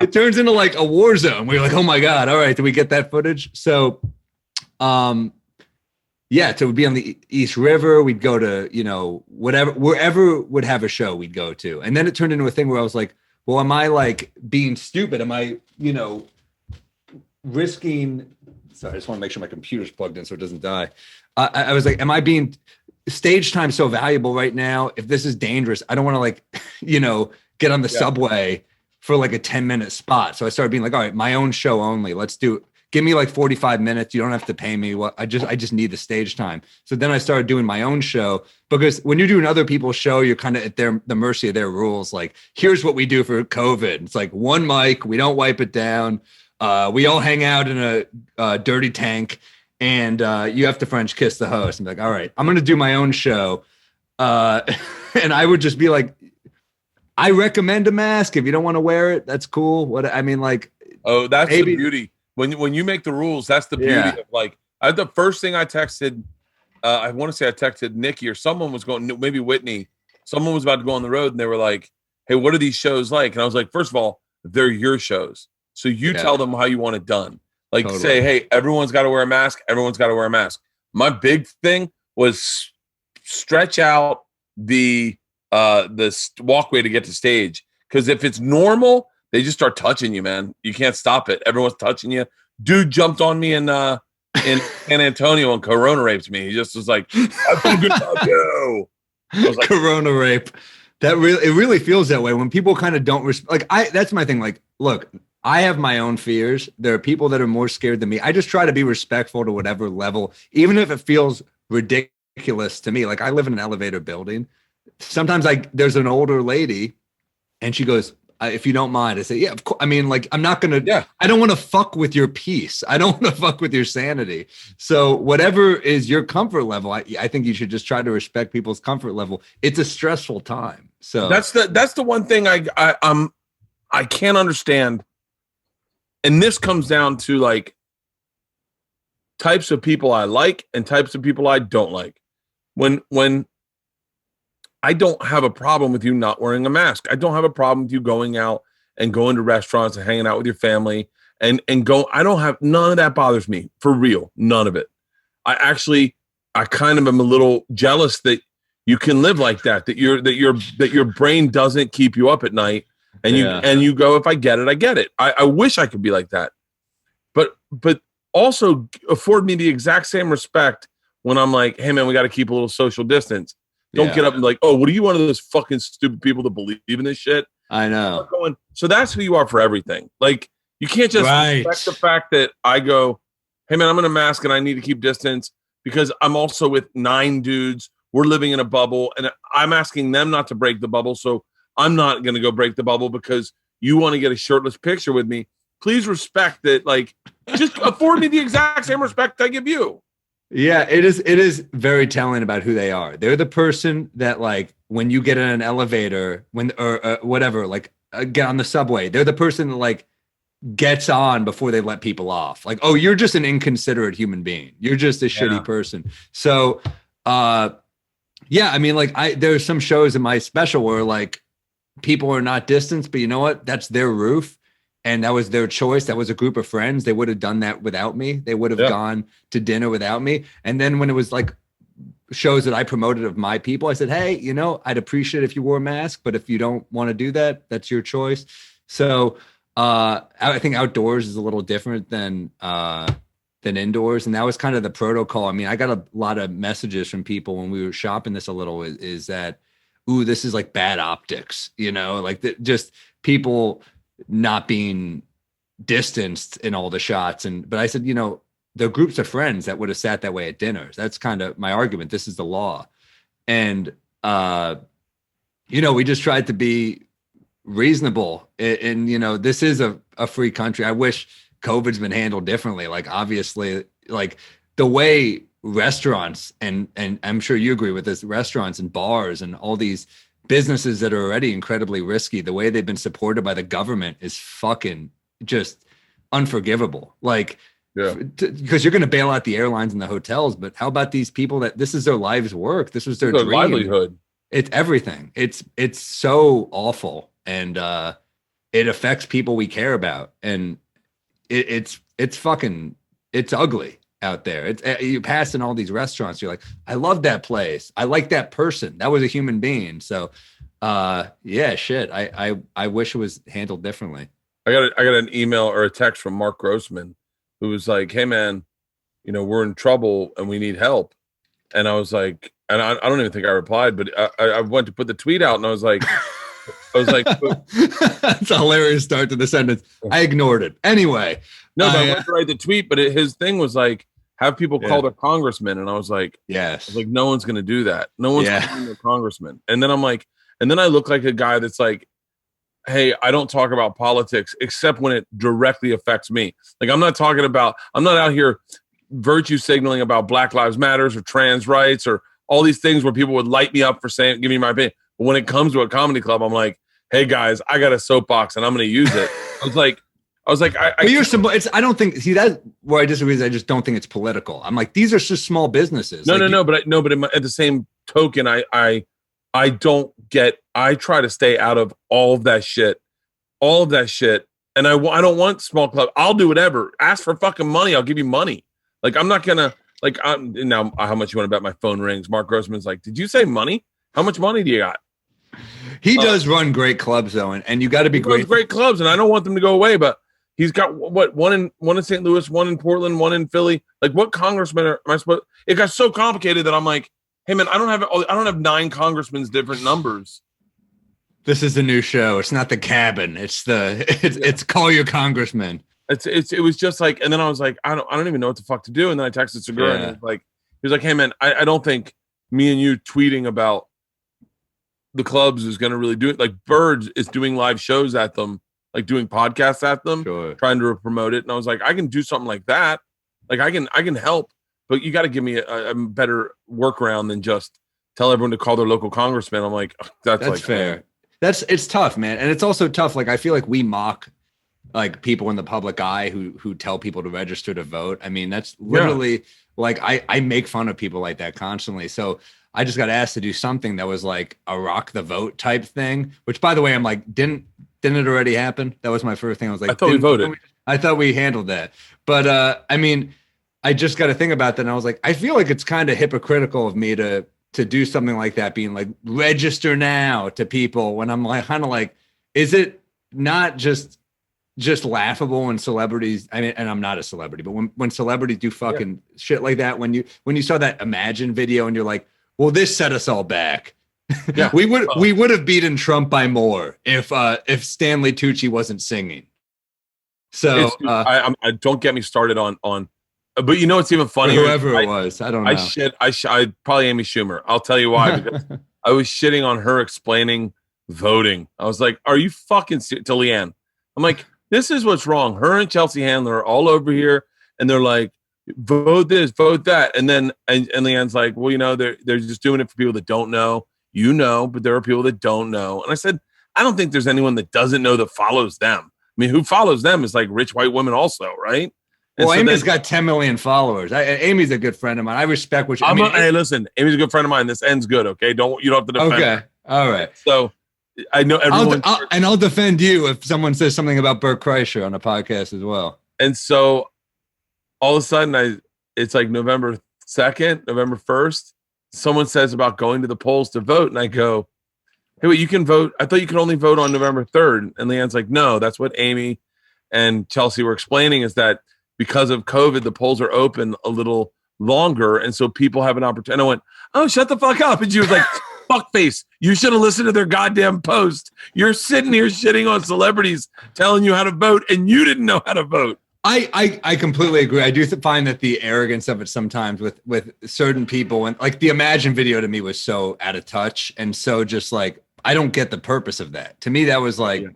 it turns into like a war zone. We're like, oh my God. All right. Did we get that footage? So, yeah, so we'd be on the East River. We'd go to, you know, wherever would have a show we'd go to. And then it turned into a thing where I was like, well, am I like being stupid? Am I, you know, risking, sorry, I just want to make sure my computer's plugged in so it doesn't die. I was like, am I being stage time so valuable right now? If this is dangerous, I don't want to like, you know, get on the subway for like a 10-minute spot. So I started being like, all right, my own show only. Let's do, give me like 45 minutes. You don't have to pay me. What I just need the stage time. So then I started doing my own show because when you're doing other people's show, you're kind of at the mercy of their rules. Like, here's what we do for COVID. It's like one mic. We don't wipe it down. We all hang out in a dirty tank and you have to French kiss the host. I'm like, all right, I'm going to do my own show. And I would just be like, I recommend a mask. If you don't want to wear it, that's cool. What I mean, like, oh, that's maybe the beauty. When you make the rules, that's the beauty of like, the first thing I texted, I want to say I texted Nikki or someone was going, maybe Whitney, someone was about to go on the road and they were like, hey, what are these shows like? And I was like, first of all, they're your shows. So you tell them how you want it done. Like say, hey, everyone's got to wear a mask. Everyone's got to wear a mask. My big thing was stretch out the walkway to get to stage. Because if it's normal, they just start touching you, man. You can't stop it. Everyone's touching you. Dude jumped on me in San Antonio and Corona raped me. He just was like, I feel good about you. I was like, Corona rape. It really feels that way when people kind of don't respect. Like that's my thing. Like, look, I have my own fears. There are people that are more scared than me. I just try to be respectful to whatever level, even if it feels ridiculous to me. Like I live in an elevator building. Sometimes there's an older lady and she goes, if you don't mind, I say, yeah, of course. I mean, like, I'm not going to, I don't want to fuck with your peace. I don't want to fuck with your sanity. So whatever is your comfort level, I think you should just try to respect people's comfort level. It's a stressful time. So that's the one thing I can't understand. And this comes down to like types of people I like and types of people I don't like. When I don't have a problem with you not wearing a mask. I don't have a problem with you going out and going to restaurants and hanging out with your family and go. I don't have none of that bothers me for real. None of it. I kind of am a little jealous that you can live like that, that your brain doesn't keep you up at night and you go, if I get it, I get it. I wish I could be like that. But also afford me the exact same respect when I'm like, hey man, we got to keep a little social distance. Don't get up and be like, oh, what are you one of those fucking stupid people that believe in this shit? I know. So that's who you are for everything. Like, you can't just respect the fact that I go, hey, man, I'm in a mask and I need to keep distance because I'm also with 9 dudes. We're living in a bubble and I'm asking them not to break the bubble. So I'm not going to go break the bubble because you want to get a shirtless picture with me. Please respect that. Like, just afford me the exact same respect I give you. Yeah, it is very telling about who they are. They're the person that, like, when you get in an elevator, or whatever, like get on the subway, they're the person that like gets on before they let people off. Like, oh, you're just an inconsiderate human being. You're just a shitty person. So, Yeah, I mean, like there's some shows in my special where like people are not distanced, but you know what? That's their roof. And that was their choice. That was a group of friends. They would have done that without me. They would have gone to dinner without me. And then when it was like shows that I promoted of my people, I said, hey, you know, I'd appreciate if you wore a mask, but if you don't want to do that, that's your choice. So I think outdoors is a little different than indoors. And that was kind of the protocol. I mean, I got a lot of messages from people when we were shopping this a little is that, ooh, this is like bad optics, you know, like just people not being distanced in all the shots. But I said, you know, they're groups of friends that would have sat that way at dinners. That's kind of my argument. This is the law. And, you know, we just tried to be reasonable. And you know, this is a free country. I wish COVID's been handled differently. Like, obviously, like the way restaurants and I'm sure you agree with this, restaurants and bars and all these businesses that are already incredibly risky, the way they've been supported by the government is fucking just unforgivable. Like, because you're going to bail out the airlines and the hotels, but how about these people that this is their life's work? This was their dream. Livelihood. It's everything. It's so awful, and it affects people we care about, and it's ugly out there. It's you pass in all these restaurants, you're like, I love that place. I like that person. That was a human being. So, yeah, shit. I wish it was handled differently. I got an email or a text from Mark Grossman, who was like, hey man, you know, we're in trouble and we need help. And I was like, and I don't even think I replied, but I went to put the tweet out and I was like, that's a hilarious start to the sentence. I ignored it. Anyway. No, but I went to write the tweet, but his thing was like, have people call their congressman. And I was like, yes. Like, no one's going to do that. No one's calling their congressman. And then I'm like, and then I look like a guy that's like, hey, I don't talk about politics except when it directly affects me. Like, I'm not out here virtue signaling about Black Lives Matters or trans rights or all these things where people would light me up for saying, give me my opinion. But when it comes to a comedy club, I'm like, hey guys, I got a soapbox and I'm going to use it. I was like, I don't think, see, that where I disagree is I just don't think it's political. I'm like, these are just small businesses. But at the same token, I try to stay out of all of that shit. And I don't want small club. I'll do whatever. Ask for fucking money. I'll give you money. Like, I'm not gonna now how much you want to bet my phone rings? Mark Grossman's like, did you say money? How much money do you got? He does run great clubs though. And you got to be great clubs. And I don't want them to go away, but he's got one in St. Louis, one in Portland, one in Philly. Like, what congressmen am I supposed? It got so complicated that I'm like, hey man, I don't have 9 congressmen's different numbers. This is the new show. It's not the cabin. It's call your congressman. It was just like, and then I was like, I don't even know what the fuck to do. And then I texted Segura and he was like, hey man, I don't think me and you tweeting about the clubs is going to really do it. Like, Bird is doing live shows at them, like doing podcasts at them, trying to promote it. And I was like, I can do something like that. Like, I can help, but you got to give me a better workaround than just tell everyone to call their local congressman. I'm like, that's like fair. It's tough, man. And it's also tough. Like, I feel like we mock like people in the public eye who tell people to register to vote. I mean, that's literally like, I make fun of people like that constantly. So I just got asked to do something that was like a rock the vote type thing, which, by the way, I'm like, didn't it already happen? That was my first thing. I was like, I thought we voted. I thought we handled that. But I mean, I just got to think about that. And I was like, I feel like it's kind of hypocritical of me to do something like that, being like, register now to people, when I'm like, kind of like, is it not just laughable when celebrities, I mean, and I'm not a celebrity, but when celebrities do fucking shit like that, when you saw that Imagine video and you're like, well, this set us all back. Yeah. we would have beaten Trump by more if Stanley Tucci wasn't singing. So I don't get me started on but you know what's even funnier? Whoever it was, I don't know. I probably Amy Schumer. I'll tell you why. Because I was shitting on her explaining voting. I was like, are you fucking to Leanne? I'm like, this is what's wrong. Her and Chelsea Handler are all over here and they're like, vote this, vote that. And then and Leanne's like, well, you know, they're just doing it for people that don't know. You know, but there are people that don't know. And I said, I don't think there's anyone that doesn't know that follows them. I mean, who follows them is like rich white women also, right? Well, Amy's got 10 million followers. Amy's a good friend of mine. I respect what you mean. Hey, listen, Amy's a good friend of mine. This ends good, okay? You don't have to defend her. All right. So I know everyone. I'll defend you if someone says something about Bert Kreischer on a podcast as well. And so all of a sudden, it's like November 2nd, November 1st. Someone says about going to the polls to vote. And I go, hey, wait, you can vote. I thought you could only vote on November 3rd. And Leanne's like, no, that's what Amy and Chelsea were explaining, is that because of COVID, the polls are open a little longer. And so people have an opportunity. And I went, oh, shut the fuck up. And she was like, fuckface, you should have listened to their goddamn post. You're sitting here shitting on celebrities telling you how to vote, and you didn't know how to vote. I completely agree. I do find that the arrogance of it sometimes with certain people, and like the Imagine video to me was so out of touch and so just like, I don't get the purpose of that. To me, that was like,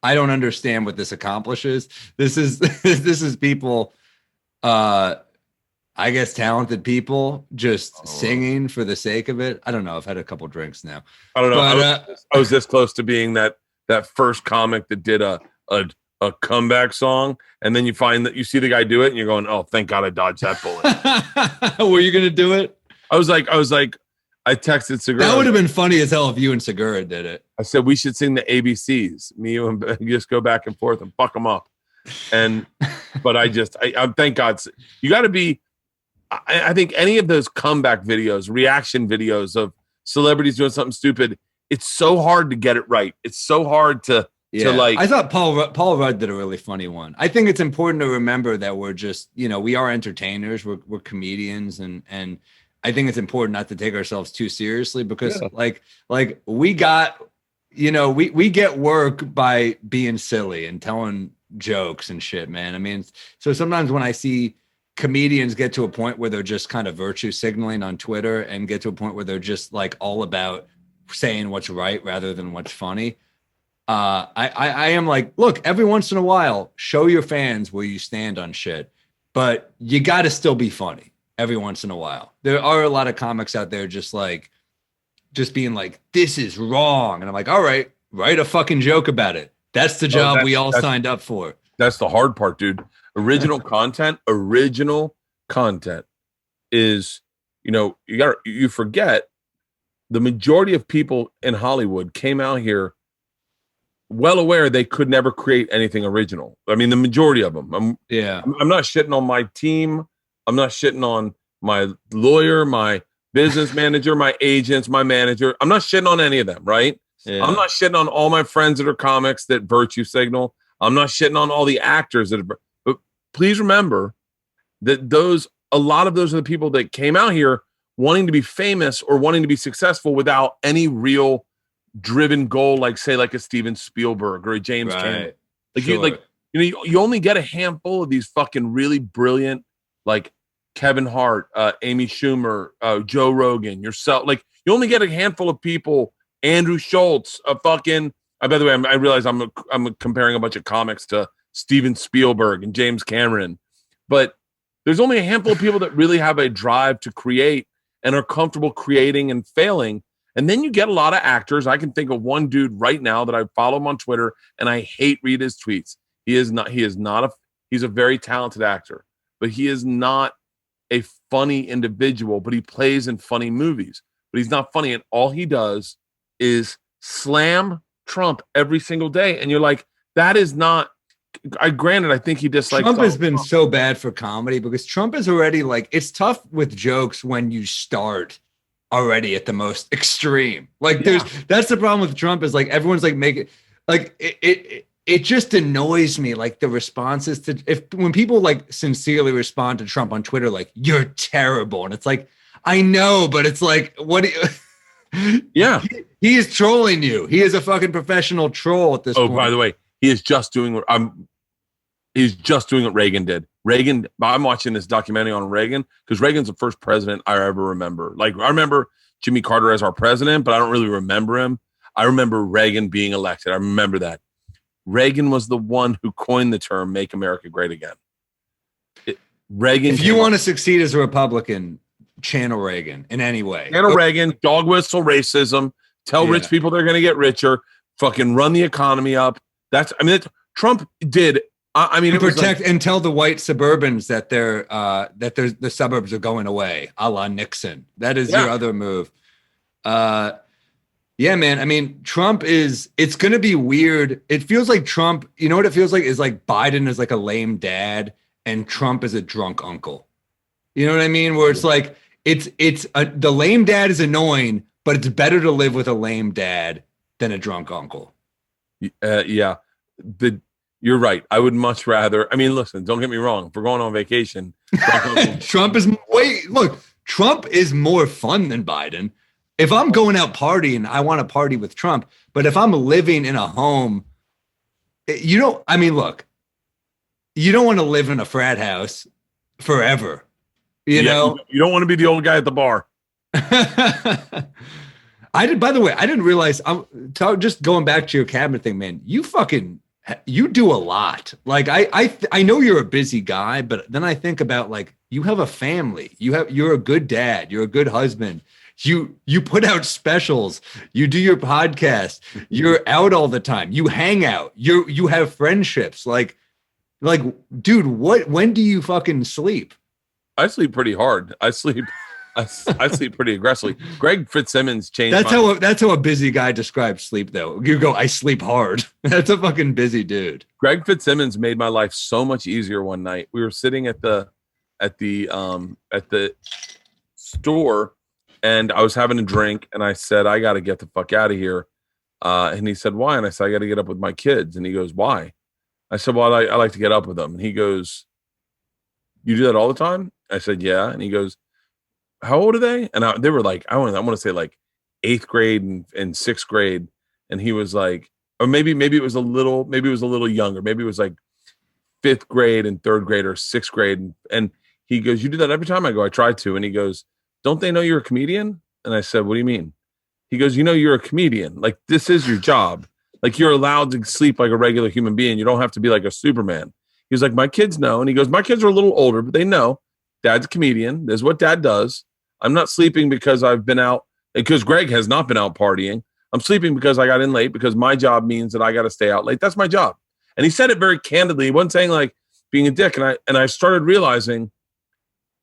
I don't understand what this accomplishes. This is people, I guess, talented people just singing for the sake of it. I don't know. I've had a couple drinks now. I don't know. But, I was this close to being that first comic that did a comeback song, and then you find that you see the guy do it, and you're going, "Oh, thank God I dodged that bullet." Were you gonna do it? I was like, I texted Segura. That would have been funny as hell if you and Segura did it. I said we should sing the ABCs. Me and just go back and forth and fuck them up. But I thank God. You got to be. I think any of those comeback videos, reaction videos of celebrities doing something stupid, it's so hard to get it right. It's so hard to like. I thought Paul Rudd did a really funny one. I think it's important to remember that we're just, we are entertainers. We're comedians, and I think it's important not to take ourselves too seriously because like we got, we get work by being silly and telling jokes and shit, man. I mean, so sometimes when I see comedians get to a point where they're just kind of virtue signaling on Twitter and get to a point where they're just like all about saying what's right rather than what's funny. I am like, look, every once in a while, show your fans where you stand on shit, but you got to still be funny every once in a while. There are a lot of comics out there just being like, this is wrong. And I'm like, all right, write a fucking joke about it. That's the job we all signed up for. That's the hard part, dude. Original content is, you forget the majority of people in Hollywood came out here well aware they could never create anything original. I mean, the majority of them. I'm not shitting on my team. I'm not shitting on my lawyer, my business manager, my agents, my manager. I'm not shitting on any of them, right? Yeah. I'm not shitting on all my friends that are comics that virtue signal. I'm not shitting on all the actors that are, but please remember that a lot of those are the people that came out here wanting to be famous or wanting to be successful without any real driven goal, like say like a Steven Spielberg or a James Cameron. You only get a handful of these fucking really brilliant, like Kevin Hart, Amy Schumer, Joe Rogan, yourself. Like you only get a handful of people. Andrew Schultz, by the way, I realize I'm comparing a bunch of comics to Steven Spielberg and James Cameron, but there's only a handful of people that really have a drive to create and are comfortable creating and failing. And then you get a lot of actors. I can think of one dude right now that I follow him on Twitter, and I hate read his tweets. He's a very talented actor, but he is not a funny individual, but he plays in funny movies, but he's not funny. And all he does is slam Trump every single day. And you're like, that is not, I think he dislikes Trump has been so bad for comedy because Trump is already like, it's tough with jokes when you start already at the most extreme. Like that's the problem with Trump is like, everyone's like making like, it just annoys me. Like the responses to when people like sincerely respond to Trump on Twitter, like you're terrible. And it's like, I know, but it's like, what do you, he is trolling you. He is a fucking professional troll at this point. Oh, by the way, he is just doing what Reagan did. I'm watching this documentary on Reagan because Reagan's the first president I ever remember. Like I remember Jimmy Carter as our president, but I don't really remember him. I remember Reagan being elected. I remember that. Reagan was the one who coined the term "Make America Great Again." If you want to succeed as a Republican, channel Reagan in any way. Channel Reagan, dog whistle racism, tell rich people they're going to get richer, fucking run the economy up. Trump did I mean, and it was protect and tell the white suburbans that the suburbs are going away, a la Nixon. That is your other move. Yeah, man. I mean, it's going to be weird. It feels like Trump, you know what it feels like is like Biden is like a lame dad and Trump is a drunk uncle. You know what I mean? Where it's like, the lame dad is annoying, but it's better to live with a lame dad than a drunk uncle. Yeah. You're right. I would much rather, I mean, listen, don't get me wrong. If we're going on vacation, Trump is more fun than Biden. If I'm going out partying, I want to party with Trump. But if I'm living in a home, look, you don't want to live in a frat house forever. You know, you don't want to be the old guy at the bar. By the way, I didn't realize, just going back to your cabinet thing, man, you do a lot. Like I know you're a busy guy, but then I think about like, you have a family, you're a good dad, you're a good husband. You put out specials, you do your podcast, you're out all the time, you hang out, you have friendships. Like, dude, when do you fucking sleep? I sleep pretty hard. I sleep pretty aggressively. Greg Fitzsimmons changed. That's how a busy guy describes sleep, though. You go, I sleep hard. That's a fucking busy dude. Greg Fitzsimmons made my life so much easier one night. We were sitting at the store, and I was having a drink, and I said, I got to get the fuck out of here. And he said, why? And I said, I got to get up with my kids. And he goes, why? I said, well, I like to get up with them. And he goes, you do that all the time? I said, yeah. And he goes, how old are they? And they were like, I want to say like 8th grade and 6th grade. And he was like, or maybe it was a little younger. Maybe it was like 5th grade and 3rd grade or 6th grade. And he goes, you do that every time? I go, I try to. And he goes, don't they know you're a comedian? And I said, what do you mean? He goes, you're a comedian. Like, this is your job. Like, you're allowed to sleep like a regular human being. You don't have to be like a Superman. He was like, my kids know. And he goes, my kids are a little older, but they know dad's a comedian. This is what dad does. I'm not sleeping because I've been out, because Greg has not been out partying. I'm sleeping because I got in late, because my job means that I got to stay out late. That's my job. And he said it very candidly. He wasn't saying like being a dick. And I started realizing,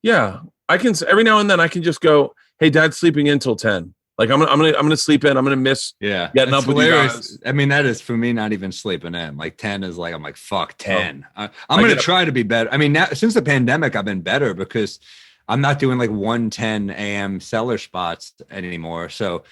yeah, I can, every now and then I can just go, hey, dad's sleeping in till 10. Like I'm gonna sleep in. I'm gonna miss getting up with hilarious. You guys. I mean, that is for me not even sleeping in. Like 10 is like, I'm like, fuck 10. I'm gonna try to be better. I mean, now since the pandemic, I've been better because I'm not doing like 1:10 a.m. cellar spots anymore. So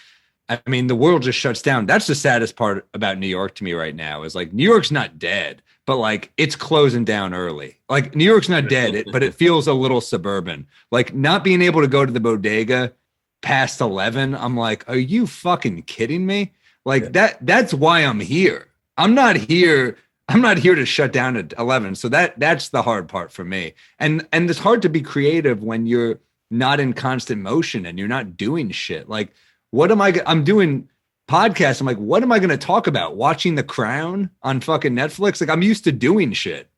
I mean, the world just shuts down. That's the saddest part about New York to me right now is like New York's not dead, but like it's closing down early. Like New York's not dead, but it feels a little suburban. Like not being able to go to the bodega past 11, I'm like, are you fucking kidding me? Like that's why I'm here. I'm not here to shut down at 11. So that's the hard part for me. And it's hard to be creative when you're not in constant motion and you're not doing shit. Like, I'm doing podcasts. I'm like, what am I going to talk about? Watching The Crown on fucking Netflix? Like, I'm used to doing shit.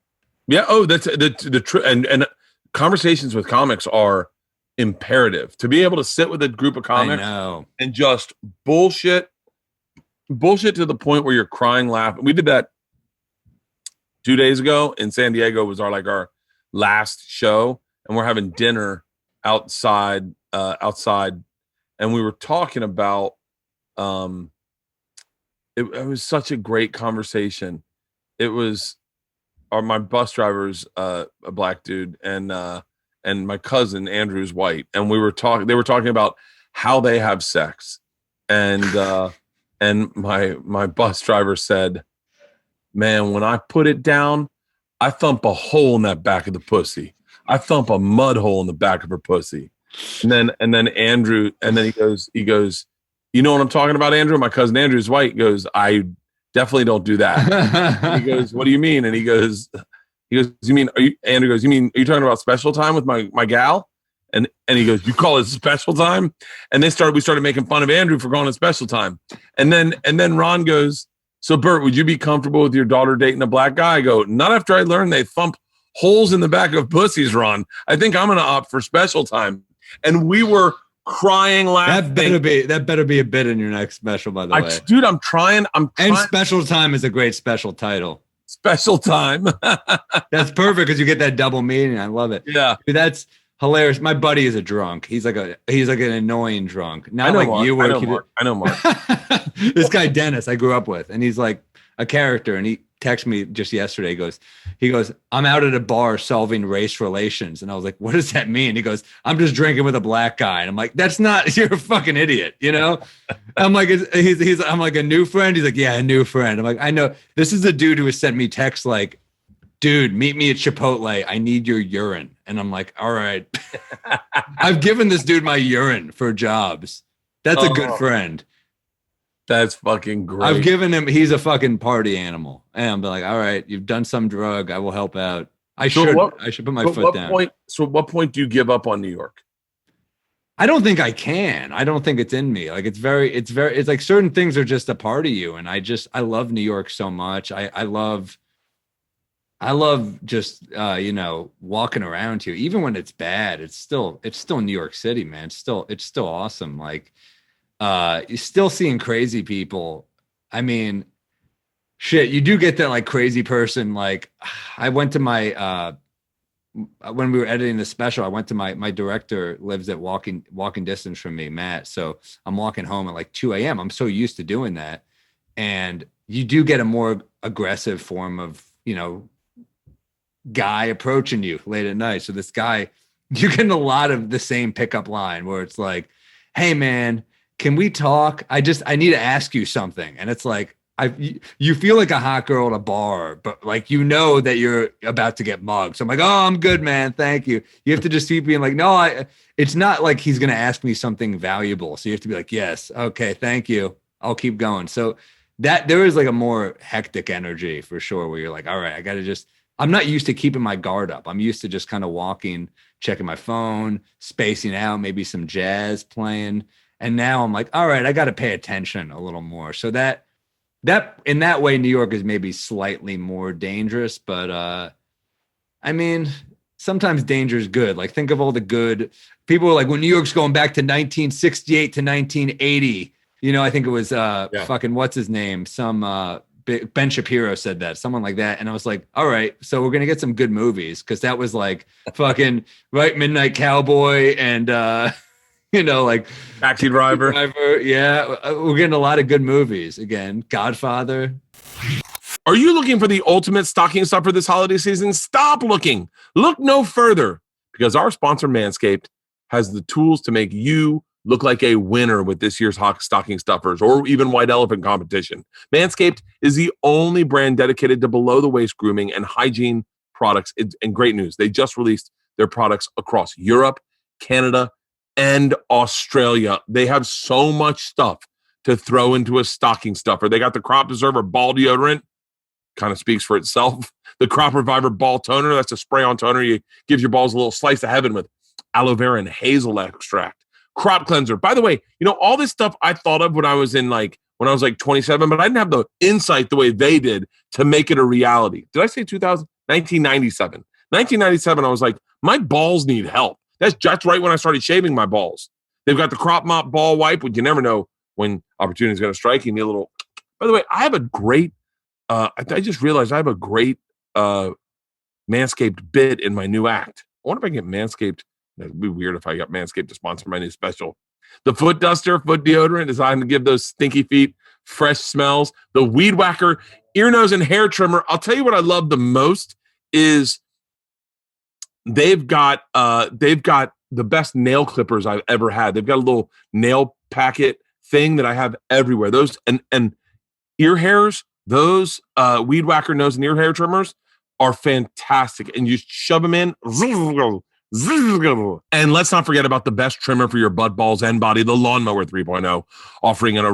Yeah. Oh, that's the truth. And conversations with comics are imperative. To be able to sit with a group of comics and just bullshit to the point where you're crying, laughing. We did that 2 days ago in San Diego. Was our last show, and we're having dinner outside, and we were talking about it was such a great conversation. It was my bus driver's a black dude, and my cousin Andrew's white, and they were talking about how they have sex, and my bus driver said, man, when I put it down, I thump a hole in that back of the pussy. I thump a mud hole in the back of her pussy. And then Andrew, and then he goes, you know what I'm talking about, Andrew? My cousin Andrew's white goes, I definitely don't do that. He goes, what do you mean? And he goes, Andrew goes, are you talking about special time with my gal? And he goes, you call it special time? And we started making fun of Andrew for calling it special time. And then Ron goes, so Bert, would you be comfortable with your daughter dating a black guy? I go, not after I learned they thump holes in the back of pussies, Ron. I think I'm going to opt for special time. And we were crying, laughing. That better be a bit in your next special, by the way. Dude, I'm trying. And special time is a great special title. Special time. That's perfect because you get that double meaning. I love it. Yeah. Dude, that's hilarious. My buddy is a drunk. He's like an annoying drunk. Not like Mark. you were. I know Mark. This guy Dennis I grew up with, and he's like a character. And he texted me just yesterday. He goes, I'm out at a bar solving race relations. And I was like, what does that mean? He goes, I'm just drinking with a black guy. And I'm like, that's not, you're a fucking idiot, you know? I'm like, I'm like, a new friend. He's like, yeah, a new friend. I'm like, I know. This is the dude who has sent me texts like, dude, meet me at Chipotle. I need your urine. And I'm like, all right. I've given this dude my urine for jobs. That's a good friend. That's fucking great. I've given him, he's a fucking party animal. And I'm like, all right, you've done some drug. I will help out. I should put my foot down. So at what point do you give up on New York? I don't think I can. I don't think it's in me. Like it's like certain things are just a part of you. And I love New York so much. I love just walking around here. Even when it's bad, it's still New York City, man. It's still awesome. Like you're still seeing crazy people. I mean, shit, you do get that like crazy person. Like I went to my when we were editing the special, I went to my director lives at walking distance from me, Matt. So I'm walking home at like 2 a.m. I'm so used to doing that. And you do get a more aggressive form of, guy approaching you late at night. So this guy, you're getting a lot of the same pickup line where it's like, hey man, can we talk? I need to ask you something. And it's like, you feel like a hot girl at a bar, but like, that you're about to get mugged. So I'm like, oh, I'm good, man. Thank you. You have to just keep being like, no, it's not like he's going to ask me something valuable. So you have to be like, yes. Okay. Thank you. I'll keep going. So that there is like a more hectic energy for sure, where you're like, all right, I'm not used to keeping my guard up. I'm used to just kind of walking, checking my phone, spacing out, maybe some jazz playing. And now I'm like, all right, I got to pay attention a little more. So that in that way, New York is maybe slightly more dangerous, but I mean, sometimes danger is good. Like think of all the good people are like, when New York's going back to 1968 to 1980, I think it was fucking, what's his name? Some Ben Shapiro said that, someone like that. And I was like, all right, so we're going to get some good movies. Cause that was like fucking right. Midnight Cowboy and, like Taxi Driver. Yeah. We're getting a lot of good movies again. Godfather. Are you looking for the ultimate stocking stuffer this holiday season? Stop looking. Look no further, because our sponsor Manscaped has the tools to make you look like a winner with this year's hot stocking stuffers or even white elephant competition. Manscaped is the only brand dedicated to below the waist grooming and hygiene products. And great news, they just released their products across Europe, Canada, and Australia. They have so much stuff to throw into a stocking stuffer. They got the Crop Preserver Ball Deodorant, kind of speaks for itself. The Crop Reviver Ball Toner, that's a spray-on toner. You give your balls a little slice of heaven with aloe vera and hazel extract. Crop cleanser. By the way, all this stuff I thought of when I was like 27, but I didn't have the insight the way they did to make it a reality. Did I say 1997? 1997, I was like, my balls need help. That's right when I started shaving my balls. They've got the Crop Mop Ball Wipe, which you never know when opportunity is going to strike. You need a little. By the way, I have a great, I just realized I have a great Manscaped bit in my new act. I wonder if I can get Manscaped. It'd be weird if I got Manscaped to sponsor my new special. The foot duster, foot deodorant, designed to give those stinky feet fresh smells. The weed whacker, ear, nose, and hair trimmer. I'll tell you what I love the most is they've got the best nail clippers I've ever had. They've got a little nail packet thing that I have everywhere. Those and ear hairs, those weed whacker nose and ear hair trimmers are fantastic. And you shove them in. And let's not forget about the best trimmer for your butt balls and body, the Lawnmower 3.0, offering a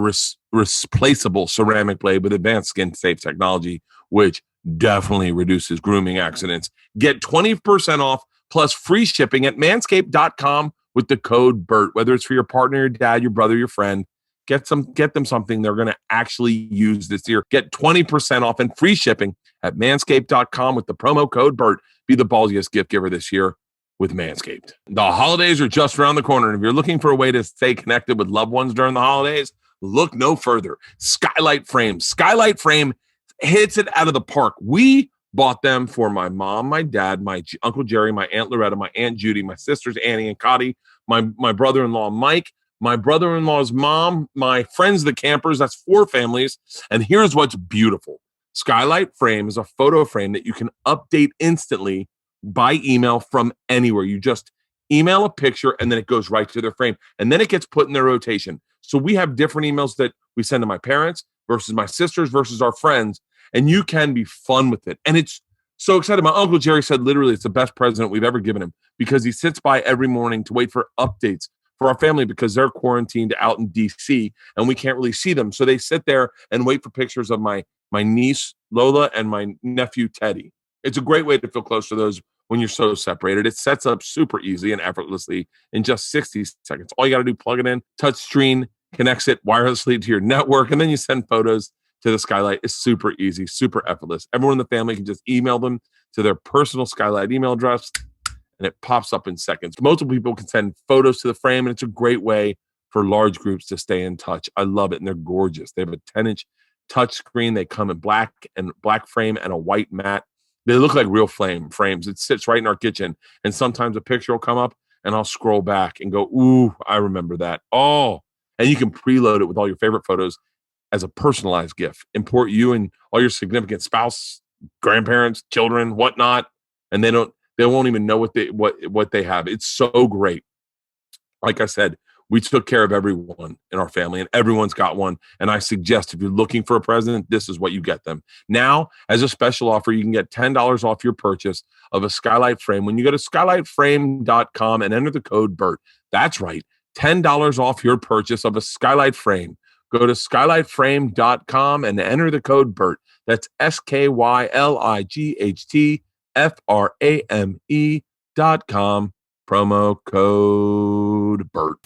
replaceable ceramic blade with advanced skin-safe technology, which definitely reduces grooming accidents. Get 20% off plus free shipping at manscaped.com with the code BERT. Whether it's for your partner, your dad, your brother, your friend, get them something they're going to actually use this year. Get 20% off and free shipping at manscaped.com with the promo code BERT. Be the ballsiest gift giver this year with Manscaped. The holidays are just around the corner, and if you're looking for a way to stay connected with loved ones during the holidays, look no further. Skylight Frame. Skylight Frame hits it out of the park. We bought them for my mom, my dad, my Uncle Jerry, my Aunt Loretta, my Aunt Judy, my sisters Annie and Cotty, my brother-in-law Mike, my brother-in-law's mom, my friends the campers. That's 4 families. And here's what's beautiful. Skylight Frame is a photo frame that you can update instantly by email from anywhere. You just email a picture and then it goes right to their frame. And then it gets put in their rotation. So we have different emails that we send to my parents versus my sisters versus our friends. And you can be fun with it. And it's so exciting. My Uncle Jerry said literally it's the best present we've ever given him because he sits by every morning to wait for updates for our family because they're quarantined out in DC and we can't really see them. So they sit there and wait for pictures of my niece Lola and my nephew Teddy. It's a great way to feel close to those when you're so separated. It sets up super easy and effortlessly in just 60 seconds. All you got to do, plug it in, touch screen, connects it wirelessly to your network, and then you send photos to the Skylight. It's super easy, super effortless. Everyone in the family can just email them to their personal Skylight email address, and it pops up in seconds. Multiple people can send photos to the frame, and it's a great way for large groups to stay in touch. I love it, and they're gorgeous. They have a 10-inch touch screen. They come in black frame and a white mat. They look like real frames. It sits right in our kitchen, and sometimes a picture will come up, and I'll scroll back and go, ooh, I remember that. Oh, and you can preload it with all your favorite photos as a personalized gift. Import you and all your significant spouse, grandparents, children, whatnot, and they won't even know what they have. It's so great. Like I said, we took care of everyone in our family, and everyone's got one. And I suggest if you're looking for a present, this is what you get them. Now, as a special offer, you can get $10 off your purchase of a Skylight frame when you go to skylightframe.com and enter the code BERT. That's right, $10 off your purchase of a Skylight frame. Go to skylightframe.com and enter the code BERT. That's SKYLIGHTFRAME.com. Promo code BERT.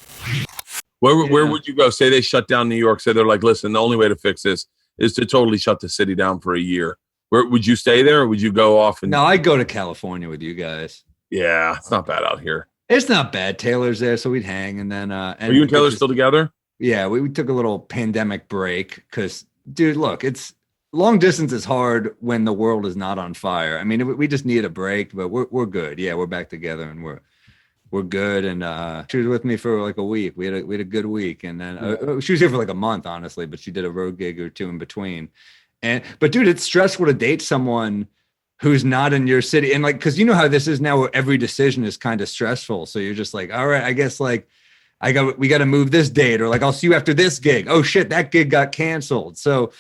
Where would you go? Say they shut down New York. Say they're like, listen, the only way to fix this is to totally shut the city down for a year. Where would you stay there, or would you go off? No, I'd go to California with you guys. Yeah, it's not bad out here. It's not bad. Taylor's there, so we'd hang. And then are you and Taylor still together? Yeah, we took a little pandemic break because, dude, look, it's long distance is hard when the world is not on fire. I mean, we just need a break, but we're good. Yeah, we're back together and we're good. And she was with me for like a week. We had a good week, and then she was here for like a month, honestly, but she did a road gig or two in between. But dude, it's stressful to date someone who's not in your city, and like, because you know how this is now, where every decision is kind of stressful. So you're just like, all right, I guess like. We got to move this date, or like, I'll see you after this gig. Oh shit, that gig got canceled. So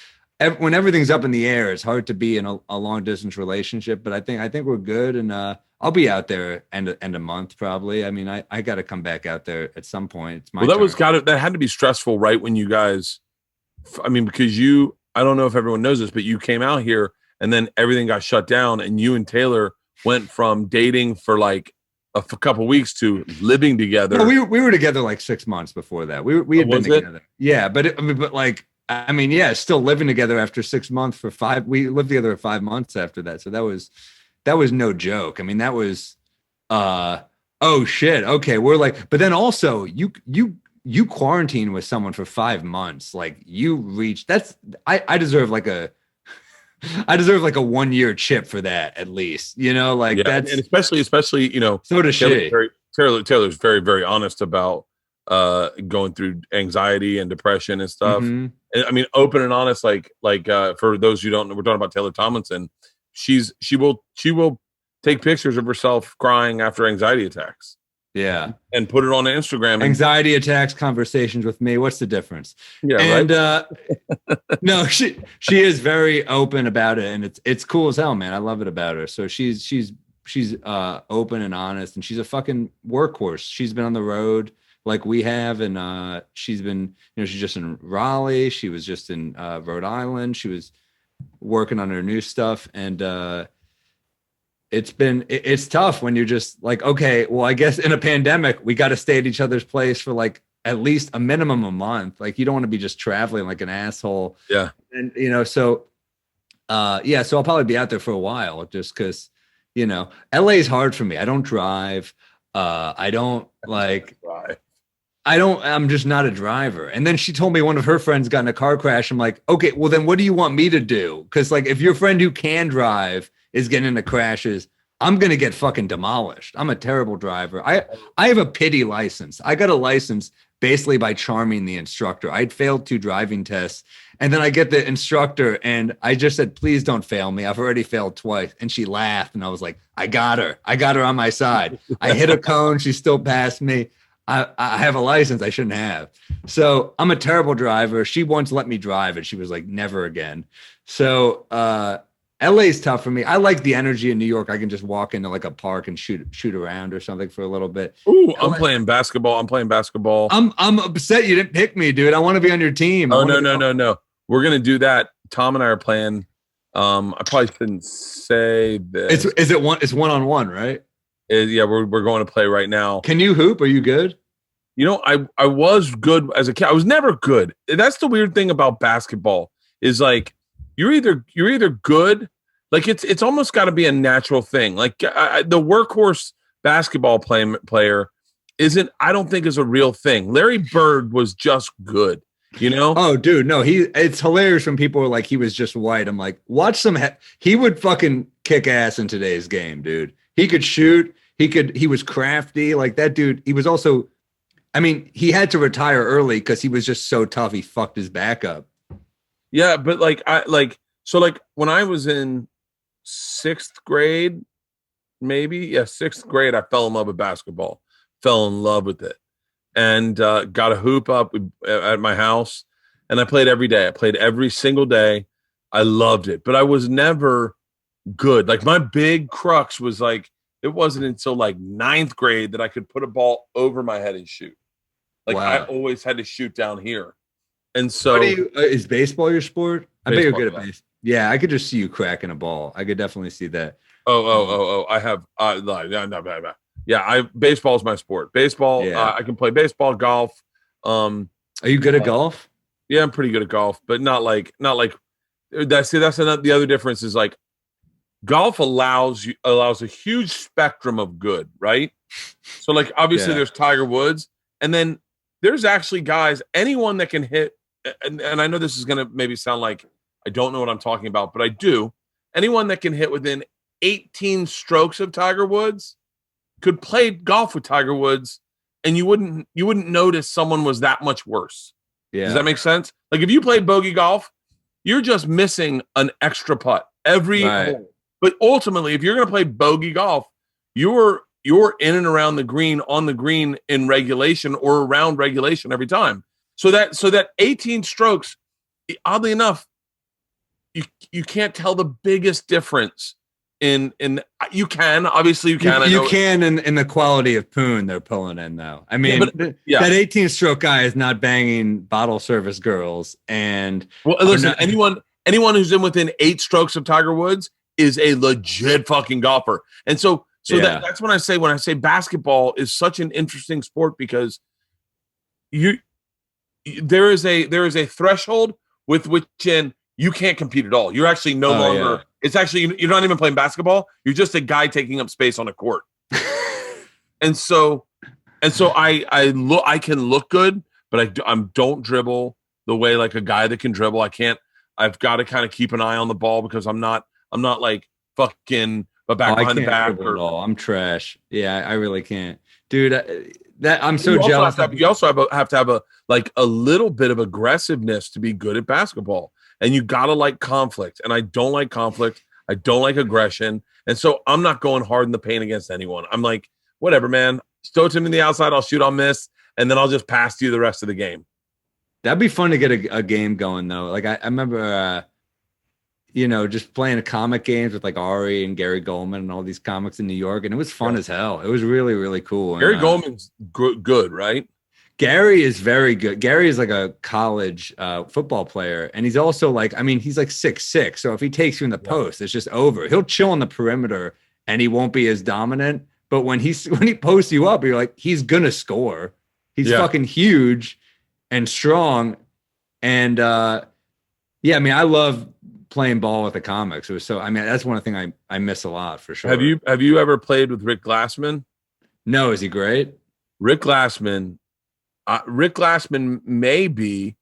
when everything's up in the air, it's hard to be in a long distance relationship, but I think we're good. And I'll be out there end of month, probably. I mean, I got to come back out there at some point. It's my turn. That had to be stressful, right? When you guys, I mean, because I don't know if everyone knows this, but you came out here and then everything got shut down, and you and Taylor went from dating for like a couple weeks to living together. No, we were together like 6 months before that. We had been together. Yeah, but still living together after 6 months for 5. We lived together for 5 months after that. So that was no joke. I mean, that was oh shit. Okay, we're like, but then also you quarantine with someone for 5 months. Like you reach. I deserve like a 1-year chip for that, at least, like that's, and especially, so does she. Taylor's very, very honest about going through anxiety and depression and stuff. Mm-hmm. And I mean, open and honest, like for those who don't know, we're talking about Taylor Tomlinson. She will take pictures of herself crying after anxiety attacks. Yeah. And put it on Instagram. Anxiety attacks, conversations with me. What's the difference? Yeah. And right? no, she is very open about it, and it's cool as hell, man. I love it about her. So she's open and honest, and she's a fucking workhorse. She's been on the road like we have, and she's been, she's just in Raleigh. She was just in Rhode Island. She was working on her new stuff, and it's tough when you're just like, okay, well, I guess in a pandemic, we got to stay at each other's place for like at least a minimum a month. Like you don't want to be just traveling like an asshole. Yeah. And, so I'll probably be out there for a while just because, LA is hard for me. I don't drive. I don't like, I'm just not a driver. And then she told me one of her friends got in a car crash. I'm like, okay, well then what do you want me to do? Because like if your friend who can drive is getting into crashes, I'm gonna get fucking demolished. I'm a terrible driver. I have a pity license. I got a license basically by charming the instructor. I'd failed 2 driving tests. And then I get the instructor and I just said, please don't fail me. I've already failed twice. And she laughed. And I was like, I got her. I got her on my side. I hit a cone. She still passed me. I have a license I shouldn't have. So I'm a terrible driver. She once let me drive and she was like, never again. So LA is tough for me. I like the energy in New York. I can just walk into like a park and shoot around or something for a little bit. Ooh, I'm playing basketball. I'm upset you didn't pick me, dude. I want to be on your team. Oh, no. We're going to do that. Tom and I are playing. I probably shouldn't say this. It's one-on-one, right? Yeah, we're going to play right now. Can you hoop? Are you good? You know, I was good as a kid. I was never good. That's the weird thing about basketball is like you're either good, like it's almost got to be a natural thing. Like the workhorse basketball player isn't. I don't think is a real thing. Larry Bird was just good. You know? Oh, dude, no. It's hilarious when people are like he was just white. I'm like, watch some. He would fucking kick ass in today's game, dude. He could shoot. He was crafty. Like that dude. He was also. I mean, he had to retire early because he was just so tough. He fucked his back up. Yeah, but so when I was in 6th grade, maybe 6th grade, I fell in love with basketball. Fell in love with it, and got a hoop up at my house, and I played every day. I played every single day. I loved it, but I was never good. Like my big crux was like it wasn't until like 9th grade that I could put a ball over my head and shoot. Like I always had to shoot down here. And so is baseball your sport? I bet you're good at baseball. baseball. Yeah, I could just see you cracking a ball. I could definitely see that. I have baseball is my sport. Baseball, I can play baseball, golf. Are you good at golf? Yeah, I'm pretty good at golf, but not like that's another, the other difference is like golf allows a huge spectrum of good, right? So like obviously there's Tiger Woods, and then there's actually guys, anyone that can hit, and I know this is going to maybe sound like I don't know what I'm talking about, but I do. Anyone that can hit within 18 strokes of Tiger Woods could play golf with Tiger Woods, and you wouldn't notice someone was that much worse. Yeah. Does that make sense? Like if you played bogey golf, you're just missing an extra putt every hole. But ultimately, if you're going to play bogey golf, you're in and around the green, on the green in regulation or around regulation every time. So that 18 strokes, oddly enough, you can't tell the biggest difference in you can obviously you can you can in the quality of poon they're pulling in though. I mean, that 18 stroke guy is not banging bottle service girls. And listen, anyone who's in within 8 strokes of Tiger Woods is a legit fucking golfer. And so that's when I say basketball is such an interesting sport because there is a threshold with which you can't compete at all. You're actually no longer. Yeah. It's actually you're not even playing basketball. You're just a guy taking up space on a court. and so I can look good, but I don't dribble the way like a guy that can dribble. I can't. I've got to kind of keep an eye on the ball because I'm not like fucking behind the back. At all. I'm trash. Yeah, I really can't, dude. That I'm so jealous. You also have to have a little bit of aggressiveness to be good at basketball. And you got to like conflict. And I don't like conflict. I don't like aggression. And so I'm not going hard in the paint against anyone. I'm like, whatever, man. Throw it to me on the outside. I'll shoot, I'll miss. And then I'll just pass to you the rest of the game. That'd be fun to get a game going, though. Like, I remember, just playing comic games with like Ari and Gary Goldman and all these comics in New York. And it was fun as hell. It was really, really cool. Gary Goldman's good, right? Gary is very good. Gary is like a college football player. And he's also like, I mean, he's like 6'6". So if he takes you in the post, it's just over. He'll chill on the perimeter and he won't be as dominant. But when he posts you up, you're like, he's going to score. He's fucking huge and strong. And I mean, I love playing ball with the comics. It was that's one thing I miss a lot for sure. Have you ever played with Rick Glassman? No. Is he great? Rick Glassman Rick Glassman may be,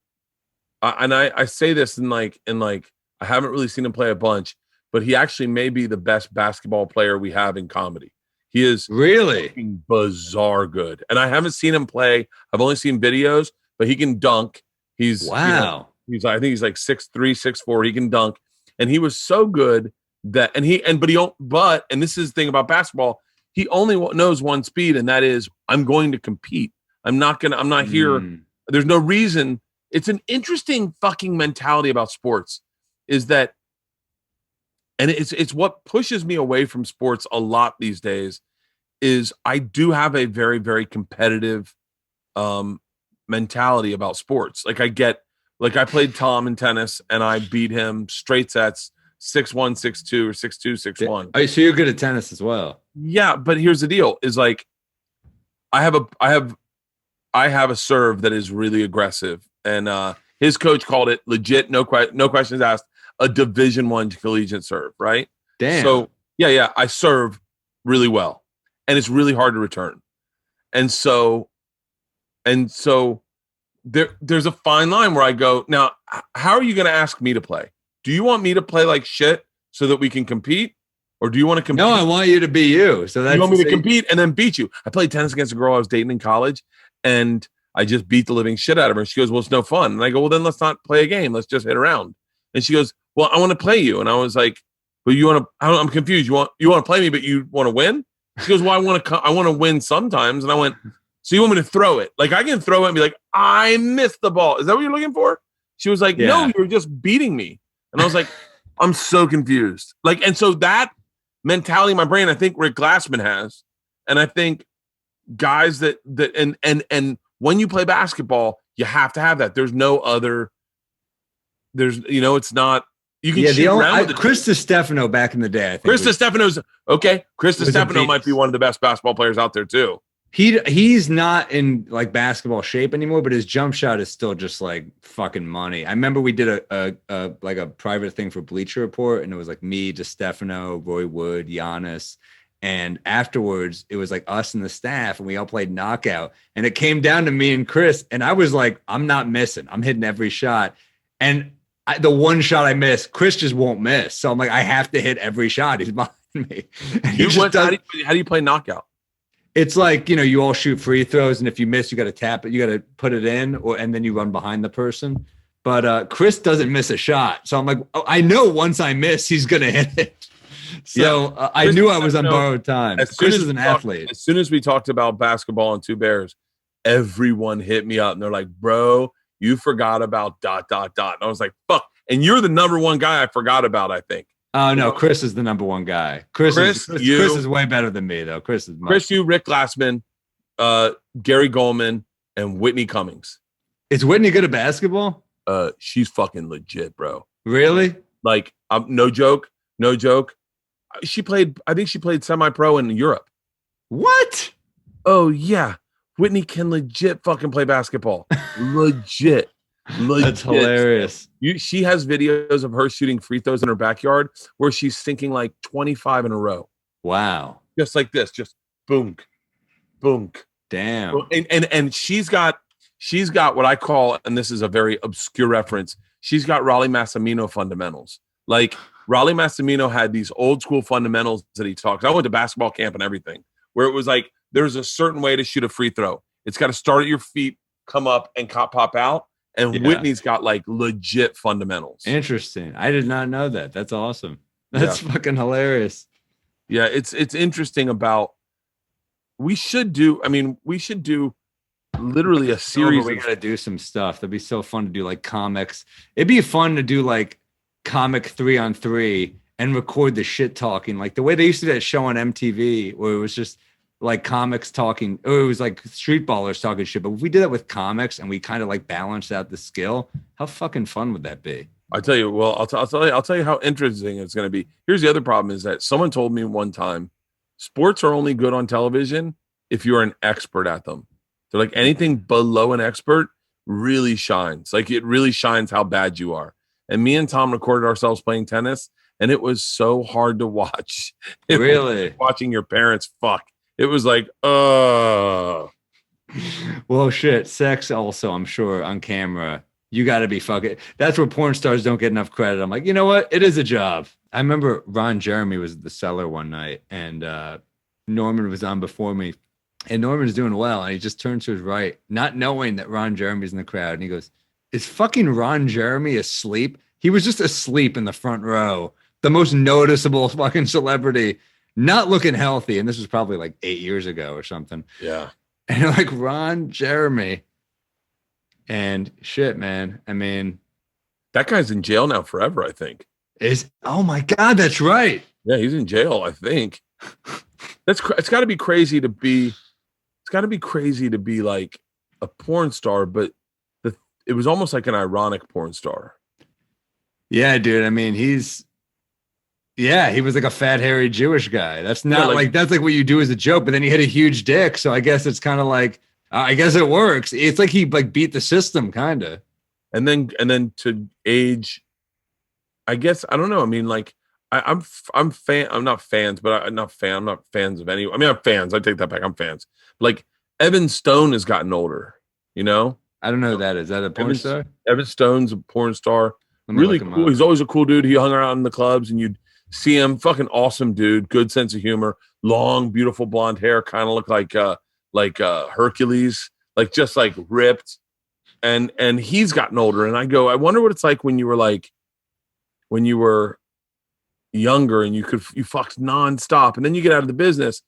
and I say this in like I haven't really seen him play a bunch, but he actually may be the best basketball player we have in comedy. He is really bizarre good, and I haven't seen him play. I've only seen videos, but he can dunk. He's wow. I think he's like 6'3", 6'4". He can dunk, and he was so good that and this is the thing about basketball. He only knows one speed, and that is I'm going to compete. I'm not here. There's no reason. It's an interesting fucking mentality about sports is that, and it's what pushes me away from sports a lot these days is I do have a very, very competitive mentality about sports. Like I played Tom in tennis and I beat him straight sets 6-1, 6-2 or 6-2, 6-1. Oh, so you're good at tennis as well. Yeah, but here's the deal is like I have a serve that is really aggressive, and his coach called it legit, no questions asked, a Division I collegiate serve, right? Damn. So yeah, I serve really well, and it's really hard to return, and so there's a fine line where I go, now, how are you going to ask me to play? Do you want me to play like shit so that we can compete? Or do you want to compete? No, I want you to be you. So that's you want me to compete and then beat you. I played tennis against a girl I was dating in college, and I just beat the living shit out of her. And she goes, well, it's no fun. And I go, well, then let's not play a game. Let's just hit around. And she goes, well, I want to play you. And I was like, well, you want to, I'm confused. You want to play me, but you want to win? She goes, well, I want to win sometimes. And I went, so you want me to throw it? Like I can throw it and be like, I missed the ball. Is that what you're looking for? She was like, no, you're just beating me. And I was like, I'm so confused. Like, and so that mentality in my brain, I think Rick Glassman has, and I think guys that and when you play basketball, you have to have that. There's no other. It's not. You can shoot around with Chris DiStefano back in the day. I think Chris DiStefano's okay. Chris DiStefano might be one of the best basketball players out there too. He's not in like basketball shape anymore, but his jump shot is still just like fucking money. I remember we did a private thing for Bleacher Report, and it was like me, DiStefano, Roy Wood, Giannis, and afterwards it was like us and the staff, and we all played knockout. And it came down to me and Chris, and I was like, I'm not missing. I'm hitting every shot, and the one shot I missed, Chris just won't miss. So I'm like, I have to hit every shot. He's behind me. How do you play knockout? It's like, you all shoot free throws, and if you miss, you got to tap it. You got to put it in, and then you run behind the person. But Chris doesn't miss a shot. So I'm like, I know once I miss, he's going to hit it. So I knew I was on borrowed time. Chris is an athlete. As soon as we talked about basketball and Two Bears, everyone hit me up, and they're like, bro, you forgot about ... And I was like, fuck. And you're the number one guy I forgot about, I think. Oh, no, Chris is the number one guy. Chris is way better than me, though. Chris, you, Rick Glassman, Gary Goldman, and Whitney Cummings. Is Whitney good at basketball? She's fucking legit, bro. Really? Like, no joke. I think she played semi-pro in Europe. What? Oh, yeah. Whitney can legit fucking play basketball. Legit. That's hilarious. She has videos of her shooting free throws in her backyard where she's sinking like 25 in a row. Wow. Just like this, just boom, boom. Damn. And she's got what I call, and this is a very obscure reference, she's got Raleigh Massimino fundamentals. Like Raleigh Massimino had these old school fundamentals that he talks. I went to basketball camp and everything, where it was like there's a certain way to shoot a free throw. It's got to start at your feet, come up, and pop out. And Whitney's got like legit fundamentals. Interesting. I did not know that. That's awesome. That's fucking hilarious. Yeah, it's interesting about we should do literally a series. We got to do some stuff. That'd be so fun to do like comics. It'd be fun to do like comic 3-on-3 and record the shit talking. Like the way they used to do that show on MTV where it was just like comics talking, or it was like street ballers talking shit. But if we did that with comics and we kind of like balanced out the skill, how fucking fun would that be? I tell you, well, I'll tell you how interesting it's going to be. Here's the other problem is that someone told me one time, sports are only good on television if you're an expert at them. They're like anything below an expert really shines. Like it really shines how bad you are. And me and Tom recorded ourselves playing tennis, and it was so hard to watch. Really? Watching your parents fuck. It was like, Well, shit. Sex also, I'm sure, on camera. You got to be fucking. That's where porn stars don't get enough credit. I'm like, you know what? It is a job. I remember Ron Jeremy was at the Cellar one night, and Norman was on before me, and Norman's doing well, and he just turns to his right, not knowing that Ron Jeremy's in the crowd, and he goes, "Is fucking Ron Jeremy asleep?" He was just asleep in the front row, the most noticeable fucking celebrity, not looking healthy, and this was probably like 8 years ago or something. Yeah. And like Ron Jeremy, and shit, man. I mean, That guy's in jail now forever, I think. oh my God, that's right. Yeah, he's in jail, I think. It's got to be crazy to be like a porn star, but it was almost like an ironic porn star. Yeah, dude. I mean, he was like a fat, hairy Jewish guy. That's not that's like what you do as a joke, but then he had a huge dick. So I guess it's kind of like, I guess it works. It's like he like beat the system, kind of. And then to age, I guess, I don't know. I mean, like I'm not fans of any. I mean, I'm fans. I take that back. I'm fans. Like Evan Stone has gotten older, you know? I don't know who that is. Is that a porn star? Evan Stone's a porn star. Really cool. He's always a cool dude. He hung around in the clubs and you'd see him. Fucking awesome dude. Good sense of humor. Long, beautiful blonde hair. Kind of look like Hercules. Like just like ripped. And he's gotten older. And I wonder what it's like when you were younger and you fucked nonstop. And then you get out of the business.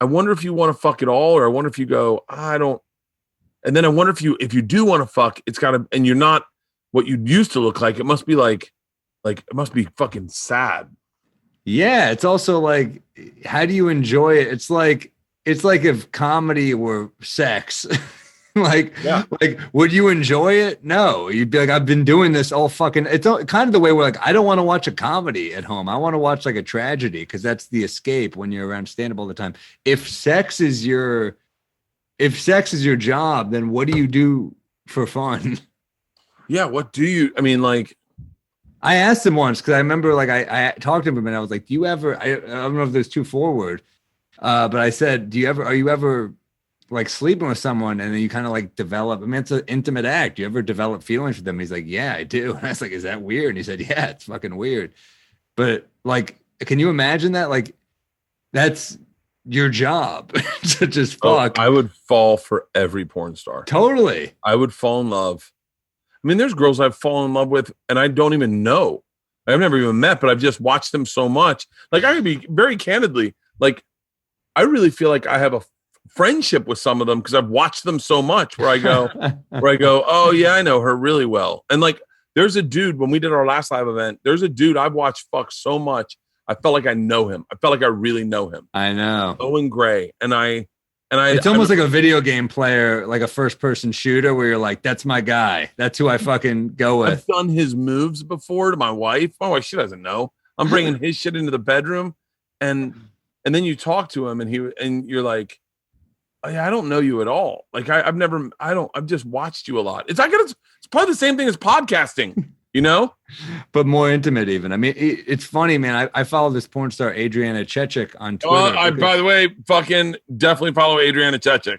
I wonder if you want to fuck it all, or I wonder if you go, I don't. And then I wonder if you do want to fuck, it's got to, and you're not what you used to look like. It must be like it must be fucking sad. Yeah. It's also like, how do you enjoy it? It's like if comedy were sex. Like, would you enjoy it? No, you'd be like, I've been doing this all fucking. It's kind of the way we're like, I don't want to watch a comedy at home. I want to watch like a tragedy because that's the escape when you're around stand-up all the time. If sex is your job, then what do you do for fun? Yeah, what do you? I mean, like, I asked him once because I remember like I talked to him and I was like, do you ever? I don't know if there's too forward, but I said, are you ever like sleeping with someone and then you kind of like develop, I mean, it's an intimate act. Do you ever develop feelings for them? He's like, yeah, I do. And I was like, is that weird? And he said, yeah, it's fucking weird. But like, can you imagine that? Like, that's your job to just fuck. I would fall for every porn star. Totally. I would fall in love. I mean, there's girls I've fallen in love with and I don't even know. I've never even met, but I've just watched them so much. Like, I could be very candidly, like, I really feel like I have a friendship with some of them because I've watched them so much where I go, oh yeah, I know her really well. And like, there's a dude, when we did our last live event, there's a dude I've watched fuck so much. I felt like I know him. I felt like I really know him. I know. Owen Gray. It's almost like a video game player, like a first person shooter where you're like, that's my guy. That's who I fucking go with. I've done his moves before to my wife. My wife, she doesn't know. I'm bringing his shit into the bedroom. And then you talk to him and you're like, oh, yeah, I don't know you at all. Like I've just watched you a lot. It's probably the same thing as podcasting, you know, but more intimate even. I mean, it's funny, man. I follow this porn star, Adriana Chechik, on Twitter. By the way, fucking definitely follow Adriana Chechik.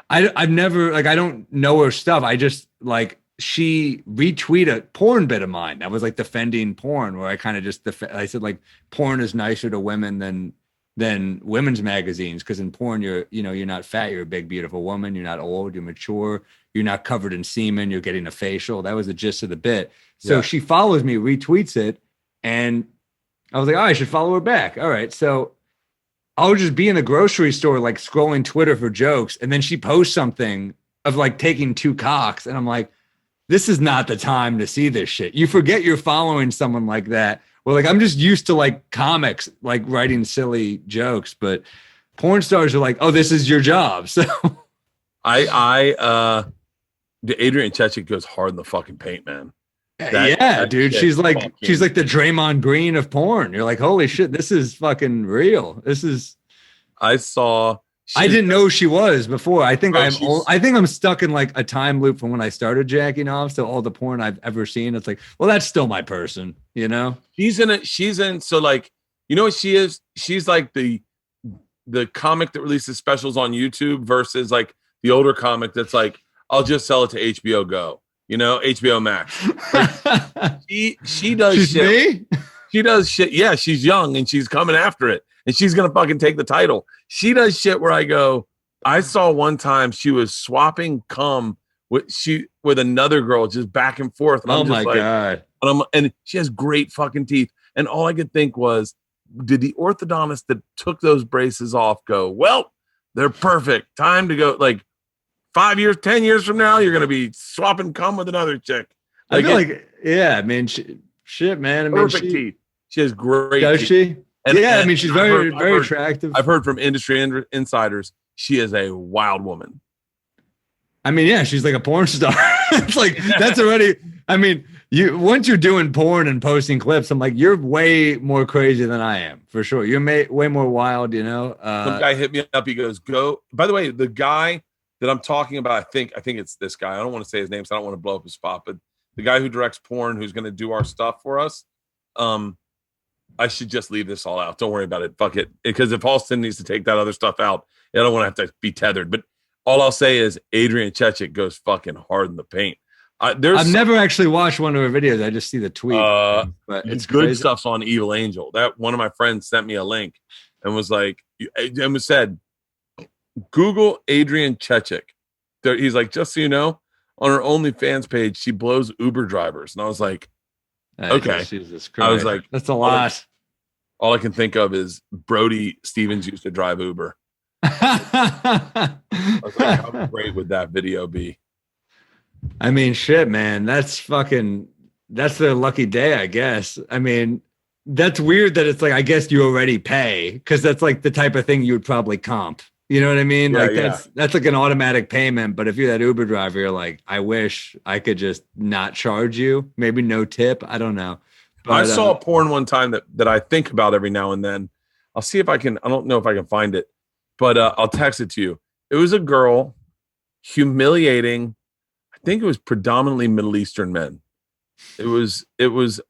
I've never, like, I don't know her stuff. I just like, she retweeted a porn bit of mine. I was like defending porn where I kind of just, I said like porn is nicer to women than women's magazines, because in porn you're not fat, you're a big beautiful woman, you're not old, you're mature, you're not covered in semen, you're getting a facial. That was the gist of the bit. So She follows me, retweets it, and I was like, oh, I should follow her back. All right, so I'll just be in the grocery store like scrolling Twitter for jokes, and then she posts something of like taking 2 cocks, and I'm like, this is not the time to see this shit. You forget you're following someone like that. Well, like, I'm just used to like comics, like writing silly jokes, but porn stars are like, oh, this is your job. So the Adrian Chechik goes hard in the fucking paint, man. Dude. She's like the Draymond Green of porn. You're like, holy shit, this is fucking real. I didn't know she was before. I think I'm stuck in like a time loop from when I started jacking off. So all the porn I've ever seen, it's like, well, that's still my person, you know? So like, you know what she is? She's like the comic that releases specials on YouTube versus like the older comic that's like, I'll just sell it to HBO Go, HBO Max. Like, she does She's shit. me? She does shit. Yeah, she's young and she's coming after it. And she's gonna fucking take the title. She does shit where I go, I saw one time she was swapping cum with another girl just back and forth. And Oh I'm just my like, God. and she has great fucking teeth. And all I could think was, did the orthodontist that took those braces off go, well, they're perfect. Time to go. Like 5 years, 10 years from now, you're going to be swapping cum with another chick. I feel like, yeah, I mean, shit, man. I mean, Perfect teeth. She has great does teeth. she? And, yeah, and I mean, she's very attractive. I've heard from industry insiders, she is a wild woman. I mean, yeah, she's like a porn star. It's like, that's already, I mean, once you're doing porn and posting clips, I'm like, you're way more crazy than I am, for sure. You're way more wild, Some guy hit me up. He goes, go. By the way, the guy that I'm talking about, I think it's this guy. I don't want to say his name, so I don't want to blow up his spot, but the guy who directs porn, who's going to do our stuff for us, I should just leave this all out. Don't worry about it. Fuck it. Because if Halston needs to take that other stuff out, I don't want to have to be tethered. But all I'll say is Adrian Chechik goes fucking hard in the paint. I've never actually watched one of her videos. I just see the tweet. But it's good crazy. stuff's on Evil Angel. That one of my friends sent me a link and was like, and said, Google Adrian Chechik. He's like, just so you know, on her OnlyFans page, she blows Uber drivers. And I was like, okay. Jesus Christ. I was like, that's a lot. All I can think of is Brody Stevens used to drive Uber. I was like, how great would that video be? I mean, shit, man. That's their lucky day, I guess. I mean, that's weird that it's like, I guess you already pay, because that's like the type of thing you would probably comp. You know what I mean? Yeah, like that's like an automatic payment. But if you're that Uber driver, you're like, I wish I could just not charge you. Maybe no tip. I don't know. But, I saw porn one time that I think about every now and then. I'll see if I can. I don't know if I can find it, but I'll text it to you. It was a girl humiliating. I think it was predominantly Middle Eastern men. I think it was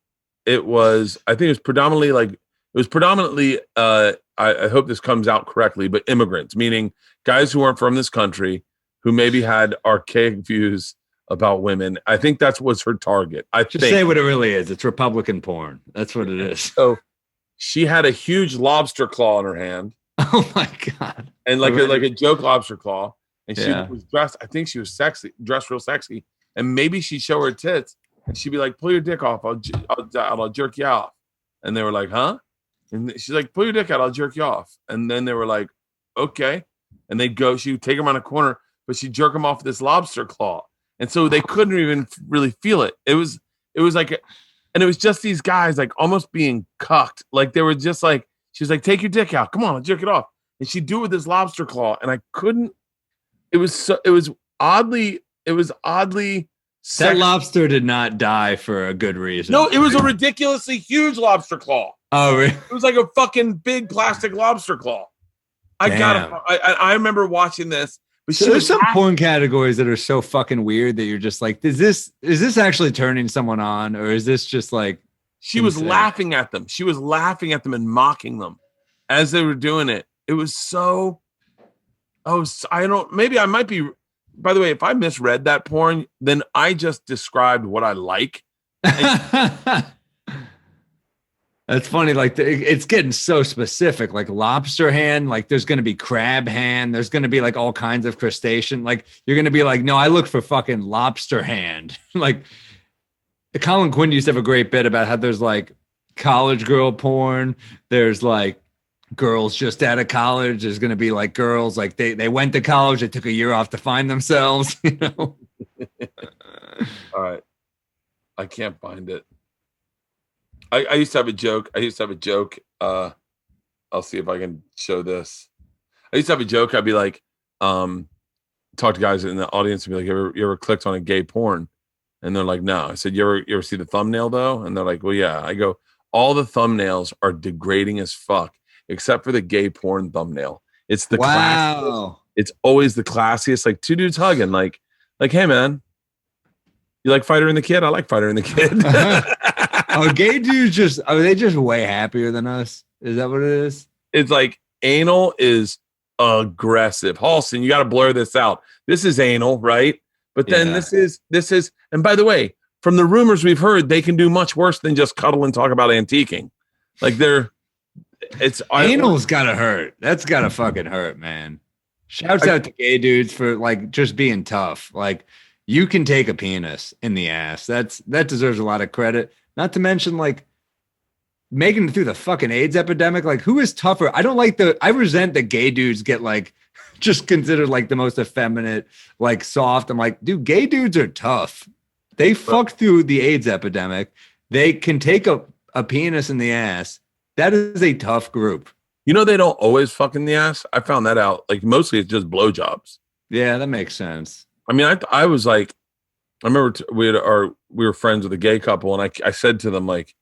predominantly. I hope this comes out correctly, but immigrants, meaning guys who aren't from this country, who maybe had archaic views about women. I think that's what's her target. Say what it really is. It's Republican porn. That's what it is. So she had a huge lobster claw in her hand. Oh my God. And like a joke lobster claw. And she Yeah. was dressed, I think she was sexy, dressed real sexy. And maybe she'd show her tits and she'd be like, pull your dick off. I'll jerk you off. And they were like, huh? And she's like, pull your dick out. I'll jerk you off. And then they were like, okay. And they'd go, she would take them around a corner, but she'd jerk them off with this lobster claw. And so they couldn't even really feel it. It was like, and it was just these guys like almost being cucked. Like they were just like, she was like, take your dick out. Come on, I'll jerk it off. And she'd do it with this lobster claw. And I couldn't, it was oddly That lobster did not die for a good reason. No, it was a ridiculously huge lobster claw. Oh, really? It was like a fucking big plastic lobster claw. I remember watching this. But So there's some porn categories that are so fucking weird that you're just like, is this actually turning someone on, or is this just like she was insane? laughing at them. She was laughing at them and mocking them as they were doing it. It was so. Oh, I don't. Maybe I might be. By the way, if I misread that porn, then I just described what I like. That's funny. Like it's getting so specific, like lobster hand, like there's going to be crab hand. There's going to be like all kinds of crustacean. Like you're going to be like, no, I look for fucking lobster hand. Like Colin Quinn used to have a great bit about how there's like college girl porn. There's like girls just out of college. There's going to be like girls, like they went to college. They took a year off to find themselves, you know? All right. I can't find it. I used to have a joke. I'll see if I can show this. I used to have a joke. I'd be like, talk to guys in the audience and be like, you ever clicked on a gay porn? And they're like, no. I said, you ever see the thumbnail though? And they're like, well, yeah. I go, all the thumbnails are degrading as fuck, except for the gay porn thumbnail. It's the classiest. It's always the classiest. Like two dudes hugging. Like, hey man, you like Fighter and the Kid? I like Fighter and the Kid. Are gay dudes are they just way happier than us? Is that what it is? It's like anal is aggressive. Halston, you got to blur this out. This is anal, right? But then this is, and by the way, from the rumors we've heard, they can do much worse than just cuddle and talk about antiquing. Like anal's gotta hurt. That's gotta fucking hurt, man. Shouts out to gay dudes for like just being tough. Like you can take a penis in the ass. That deserves a lot of credit. Not to mention like making it through the fucking AIDS epidemic. Like who is tougher? I resent that gay dudes get like just considered like the most effeminate, like soft. I'm like, dude, gay dudes are tough. They fucked through the AIDS epidemic. They can take a penis in the ass. That is a tough group. You know, they don't always fuck in the ass. I found that out. Like mostly it's just blowjobs. Yeah, that makes sense. I mean, I was like, I remember we were friends with a gay couple, and I said to them like,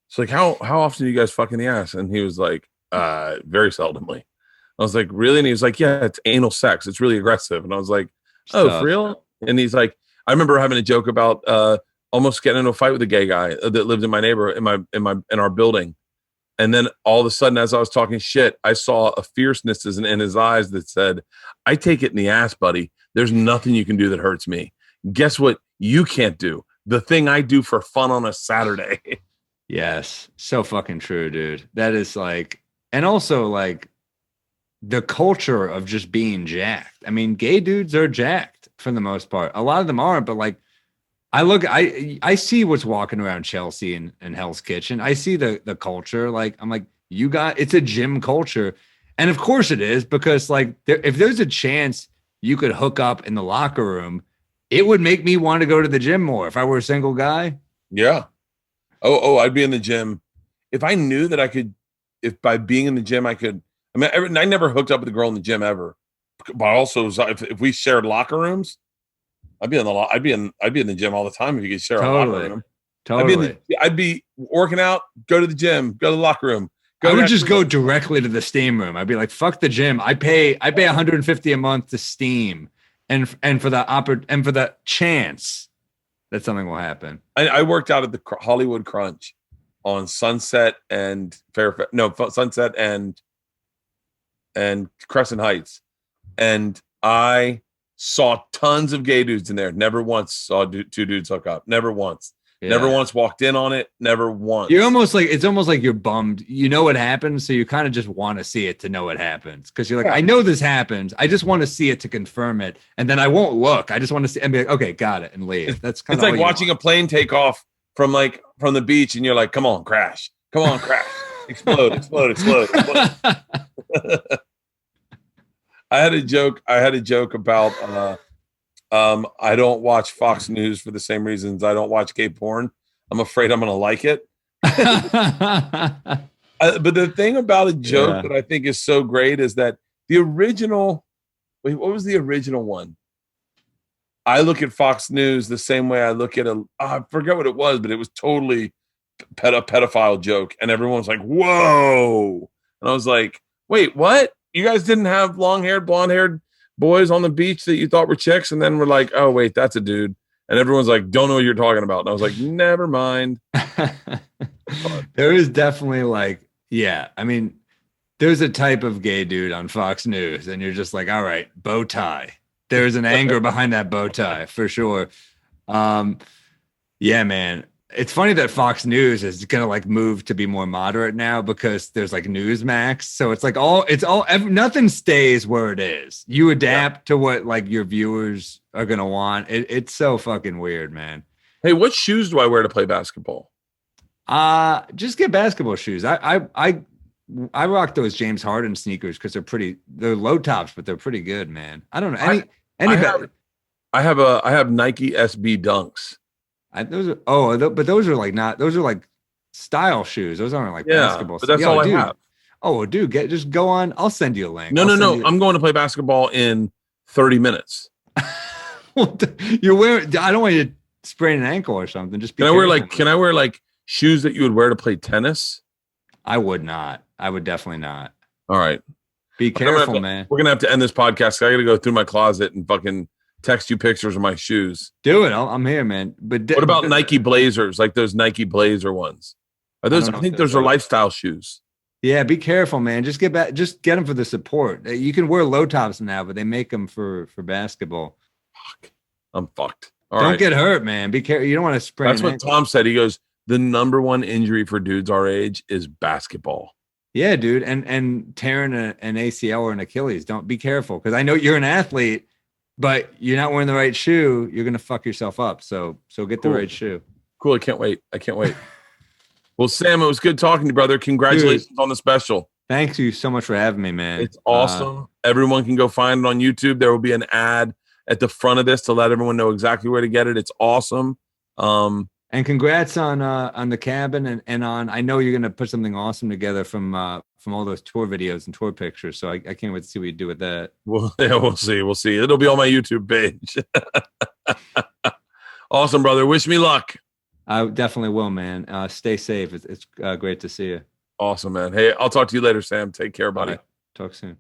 it's like how often do you guys fuck in the ass? And he was like, very seldomly. I was like, really? And he was like, yeah, it's anal sex. It's really aggressive. And I was like, oh, for real? And he's like, I remember having a joke about almost getting into a fight with a gay guy that lived in my neighborhood in our building. And then all of a sudden, as I was talking shit, I saw a fierceness in his eyes that said, I take it in the ass, buddy. There's nothing you can do that hurts me. Guess what you can't do? The thing I do for fun on a Saturday. Yes. So fucking true, dude. That is like, and also like the culture of just being jacked. I mean, gay dudes are jacked for the most part. A lot of them aren't, but like, I see what's walking around Chelsea and Hell's Kitchen. I see the culture. Like, I'm like, it's a gym culture. And of course it is, because like if there's a chance you could hook up in the locker room, it would make me want to go to the gym more if I were a single guy. Yeah. Oh, I'd be in the gym. If I knew that I could, if by being in the gym, I could, I mean, I never hooked up with a girl in the gym ever, but also if we shared locker rooms, I'd be in the gym all the time if you could share a locker room. Totally. I'd be working out, go to the gym, go to the locker room. I would just go directly to the steam room. I'd be like, fuck the gym. I pay $150 a month to steam, and for the chance that something will happen. I worked out at the Hollywood Crunch on Sunset and Sunset and Crescent Heights, and I saw tons of gay dudes in there. Never once saw two dudes hook up. Never once. Yeah. Never once walked in on it. Never once. It's almost like you're bummed. You know what happens, so you kind of just want to see it to know what happens. Because you're like, I know this happens. I just want to see it to confirm it, and then I won't look. I just want to see and be like, okay, got it, and leave. That's kind of like watching a plane take off from the beach, and you're like, come on, crash, explode. I had a joke about I don't watch Fox News for the same reasons I don't watch gay porn. I'm afraid I'm going to like it. But the thing about a joke that I think is so great is that the original, what was the original one? I look at Fox News the same way I look at I forget what it was, but it was totally a pedophile joke. And everyone was like, whoa. And I was like, wait, what? You guys didn't have long-haired, blonde-haired boys on the beach that you thought were chicks, and then we're like, oh wait, that's a dude, and everyone's like, don't know what you're talking about. And I was like, never mind. There is definitely like, yeah, I mean, there's a type of gay dude on Fox News, and you're just like, all right, bow tie. There's an anger behind that bow tie for sure. Yeah, man. It's funny that Fox News is going to like move to be more moderate now because there's like Newsmax. So it's like nothing stays where it is. You adapt to what like your viewers are going to want. It's so fucking weird, man. Hey, what shoes do I wear to play basketball? Just get basketball shoes. I rock those James Harden sneakers because they're low tops, but they're pretty good, man. I don't know. I have Nike SB Dunks. Those are like style shoes. Those aren't like basketball. But that's all I have. Oh, dude, just go on. I'll send you a link. No. I'm going to play basketball in 30 minutes. You're wearing. I don't want you to sprain an ankle or something. Just can I wear like shoes that you would wear to play tennis? I would not. I would definitely not. All right. Be careful, man. We're gonna have to end this podcast. I got to go through my closet and fucking text you pictures of my shoes. Do it. I'm here, man. But what about Nike Blazers? Like those Nike Blazer ones? Are those? I think those are lifestyle shoes. Yeah, be careful, man. Just get back. Just get them for the support. You can wear low tops now, but they make them for basketball. Fuck. I'm fucked. All Don't right. get hurt, man. Be careful. You don't want to sprain. That's what Tom said. He goes, the number one injury for dudes our age is basketball. Yeah, dude. And tearing an ACL or an Achilles. Don't be careful, because I know you're an athlete, but you're not wearing the right shoe. You're gonna fuck yourself up. So get the Cool. right shoe. Cool. I can't wait. Well, Sam, it was good talking to you, brother. Congratulations on the special. Thank you so much for having me, man. It's awesome. Everyone can go find it on YouTube. There will be an ad at the front of this to let everyone know exactly where to get it. It's awesome. And congrats on the cabin and on. I know you're gonna put something awesome together from all those tour videos and tour pictures. So I can't wait to see what you do with that. Well, yeah, we'll see. We'll see. It'll be on my YouTube page. Awesome, brother. Wish me luck. I definitely will, man. Stay safe. It's great to see you. Awesome, man. Hey, I'll talk to you later, Sam. Take care, buddy. All right. Talk soon.